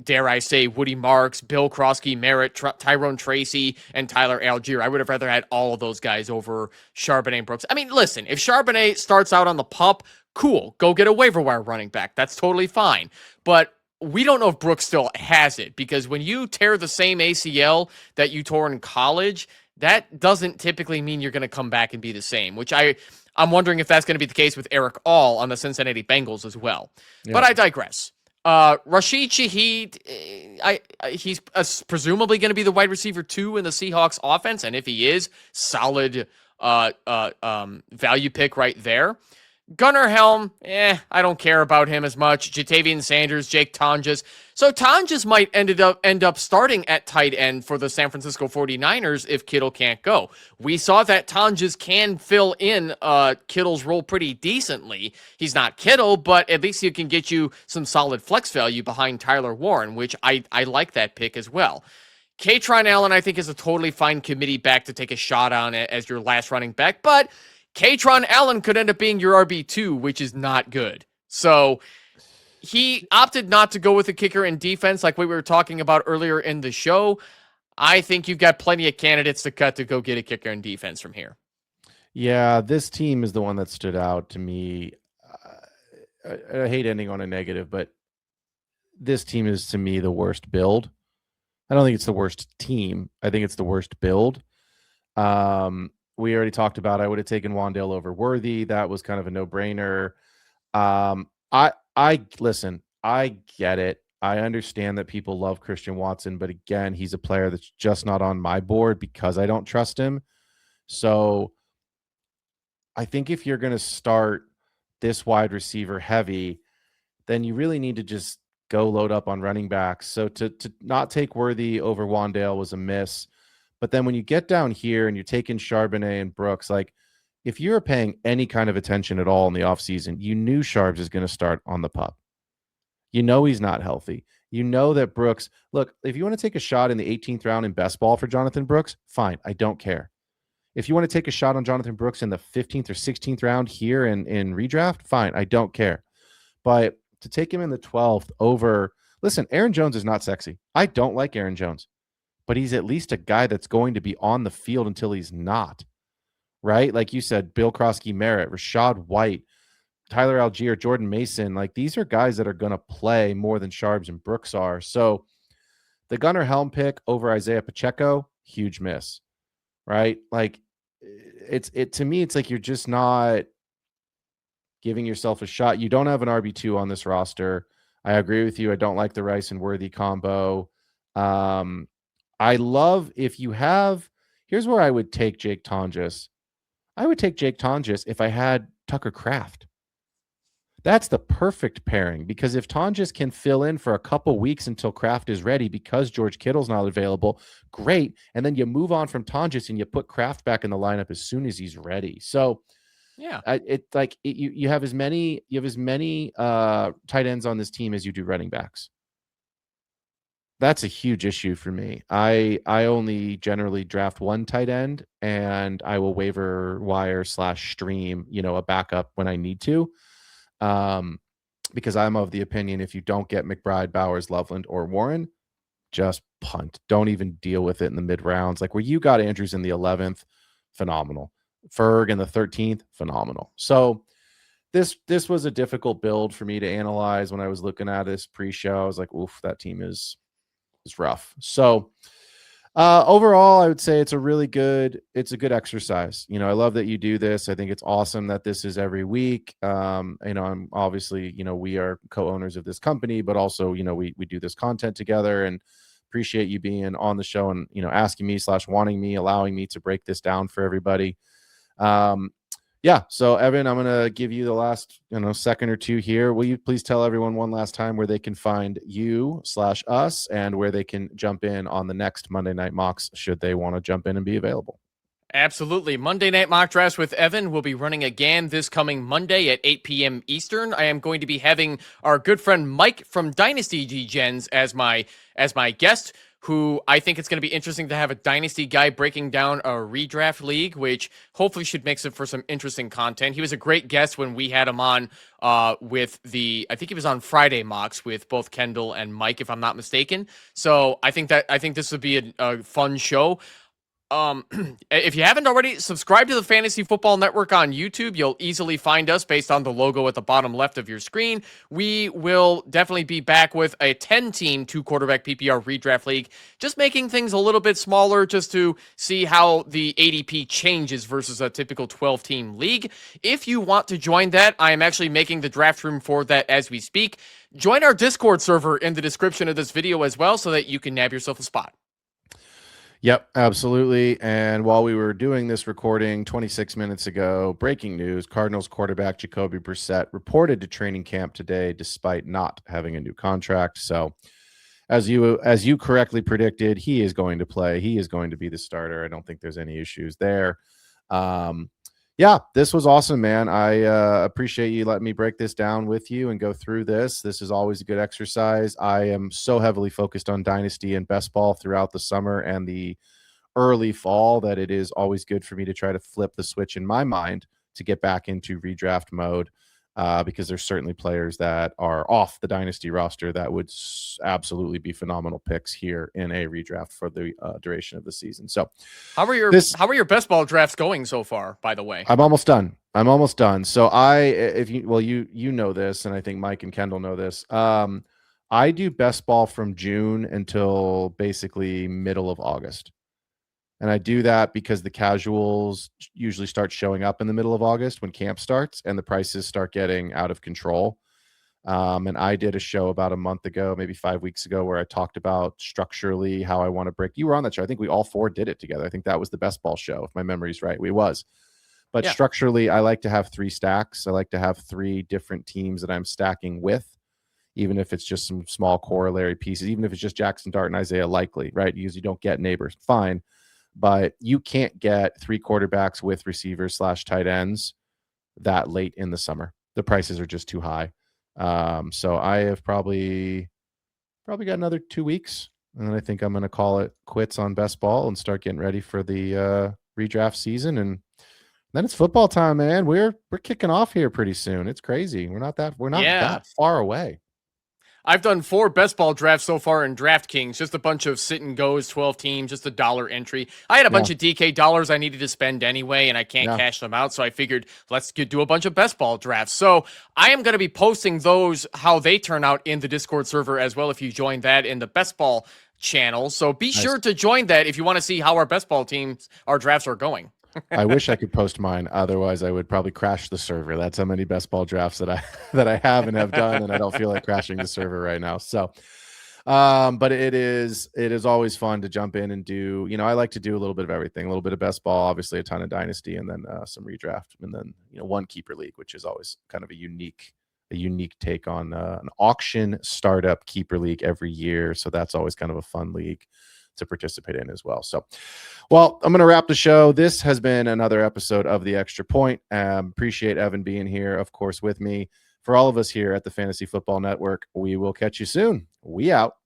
dare I say, Woody Marks, Bill Krosky, Merritt, Tyrone Tracy, and Tyler Algier. I would have rather had all of those guys over Charbonnet and Brooks. Listen, if Charbonnet starts out on the pup, cool. Go get a waiver wire running back. That's totally fine. But we don't know if Brooks still has it because when you tear the same ACL that you tore in college, that doesn't typically mean you're going to come back and be the same, which I'm wondering if that's going to be the case with Eric All on the Cincinnati Bengals as well. Yeah. But I digress. Rashid Shaheed, he's presumably going to be the wide receiver 2 in the Seahawks offense. And if he is, solid value pick right there. Gunnar Helm, I don't care about him as much. Jatavian Sanders, Jake Tonjes. So Tonjes might end up starting at tight end for the San Francisco 49ers if Kittle can't go. We saw that Tonjes can fill in Kittle's role pretty decently. He's not Kittle, but at least he can get you some solid flex value behind Tyler Warren, which I like that pick as well. Katron Allen, I think, is a totally fine committee back to take a shot on it as your last running back, but Katron Allen could end up being your RB2, which is not good. So he opted not to go with a kicker in defense like we were talking about earlier in the show. I think you've got plenty of candidates to cut to go get a kicker in defense from here. Yeah, this team is the one that stood out to me. I hate ending on a negative, but this team is, to me, the worst build. I don't think it's the worst team. I think it's the worst build. We already talked about I would have taken Wan'Dale over Worthy. That was kind of a no-brainer. Listen, I get it. I understand that people love Christian Watson, but again, he's a player that's just not on my board because I don't trust him. So I think if you're going to start this wide receiver heavy, then you really need to just go load up on running backs. So to not take Worthy over Wan'Dale was a miss. But then when you get down here and you're taking Charbonnet and Brooks, like if you're paying any kind of attention at all in the offseason, you knew Charbs is going to start on the pup. You know he's not healthy. You know that Brooks, look, if you want to take a shot in the 18th round in best ball for Jonathan Brooks, fine. I don't care. If you want to take a shot on Jonathan Brooks in the 15th or 16th round here in redraft, fine. I don't care. But to take him in the 12th over, listen, Aaron Jones is not sexy. I don't like Aaron Jones. But he's at least a guy that's going to be on the field until he's not, right? Like you said, Bill Krosky, Merritt, Rashad White, Tyler Algier, Jordan Mason. Like these are guys that are going to play more than Charbs and Brooks are. So The Gunnar Helm pick over Isaiah Pacheco, huge miss, right? Like it to me, it's like you're just not giving yourself a shot. You don't have an RB2 on this roster. I agree with you. I don't like the Rice and Worthy combo. I love if you have, here's where I would take Jake Tonjes. I would take Jake Tonjes if I had Tucker Kraft. That's the perfect pairing, because if Tonjes can fill in for a couple weeks until Kraft is ready because George Kittle's not available, great. And then you move on from Tonjes and you put Kraft back in the lineup as soon as he's ready. So Yeah. You have as many tight ends on this team as you do running backs. That's a huge issue for me. I only generally draft one tight end, and I will waiver wire / stream, a backup when I need to. Because I'm of the opinion, if you don't get McBride, Bowers, Loveland, or Warren, just punt. Don't even deal with it in the mid rounds. Like where you got Andrews in the 11th, phenomenal. Ferg in the 13th, phenomenal. So this was a difficult build for me to analyze when I was looking at this pre-show. I was like, oof, that team is rough. So overall, I would say it's a good exercise. I love that you do this. I think it's awesome that this is every week. I'm obviously, we are co-owners of this company, but also, we do this content together, and appreciate you being on the show and, asking me / wanting me, allowing me to break this down for everybody. So Evan, I'm going to give you the last, second or two here. Will you please tell everyone one last time where they can find you / us, and where they can jump in on the next Monday Night Mocks should they want to jump in and be available? Absolutely. Monday Night Mock Drafts with Evan will be running again this coming Monday at 8 p.m. Eastern. I am going to be having our good friend Mike from Dynasty Gens as my guest, who I think it's going to be interesting to have a Dynasty guy breaking down a redraft league, which hopefully should make it for some interesting content. He was a great guest when we had him on I think he was on Friday Mocks with both Kendall and Mike, if I'm not mistaken. So I think this would be a fun show. If you haven't already, subscribe to the Fantasy Football Network on YouTube. You'll easily find us based on the logo at the bottom left of your screen. We will definitely be back with a 10-team, 2-quarterback PPR redraft league, just making things a little bit smaller just to see how the ADP changes versus a typical 12-team league. If you want to join that, I am actually making the draft room for that as we speak. Join our Discord server in the description of this video as well so that you can nab yourself a spot. Yep, absolutely. And while we were doing this recording 26 minutes ago, breaking news, Cardinals quarterback Jacoby Brissett reported to training camp today despite not having a new contract. So as you correctly predicted, he is going to play. He is going to be the starter. I don't think there's any issues there. This was awesome, man. I appreciate you letting me break this down with you and go through this. This is always a good exercise. I am so heavily focused on Dynasty and best ball throughout the summer and the early fall that it is always good for me to try to flip the switch in my mind to get back into redraft mode, because there's certainly players that are off the Dynasty roster that would absolutely be phenomenal picks here in a redraft for the duration of the season. So how are your best ball drafts going so far, by the way? I'm almost done. So you know this, and I think Mike and Kendall know this. I do best ball from June until basically middle of August. And I do that because the casuals usually start showing up in the middle of August when camp starts and the prices start getting out of control. And I did a show about a month ago, maybe 5 weeks ago, where I talked about structurally how I want to break. You were on that show. I think we all four did it together. I think that was the best ball show, if my memory's right. We was. But structurally, I like to have 3 stacks. I like to have 3 different teams that I'm stacking with, even if it's just some small corollary pieces, even if it's just Jackson Dart and Isaiah Likely, right? Because you don't get neighbors. Fine. But you can't get 3 quarterbacks with receivers / tight ends that late in the summer. The prices are just too high. So I have probably got another 2 weeks, and then I think I'm going to call it quits on best ball and start getting ready for the redraft season. And then it's football time, man. We're kicking off here pretty soon. It's crazy. We're not that far away. I've done 4 best ball drafts so far in DraftKings, just a bunch of sit and goes, 12 teams, just $1 entry. I had a bunch of DK dollars I needed to spend anyway, and I can't cash them out, so I figured let's do a bunch of best ball drafts. So I am going to be posting those, how they turn out, in the Discord server as well, if you join that in the best ball channel. So be Nice. sure to join that if you want to see how our best ball teams, our drafts are going. I wish I could post mine. Otherwise, I would probably crash the server. That's how many best ball drafts that I have and have done, and I don't feel like crashing the server right now. So, but it is always fun to jump in and do. I like to do a little bit of everything. A little bit of best ball, obviously a ton of dynasty, and then some redraft, and then one keeper league, which is always kind of a unique take on an auction startup keeper league every year. So that's always kind of a fun league to participate in as well. So, well, I'm going to wrap the show. This has been another episode of The Extra Point. Appreciate Evan being here, of course, with me. For all of us here at the Fantasy Football Network, we will catch you soon. We out.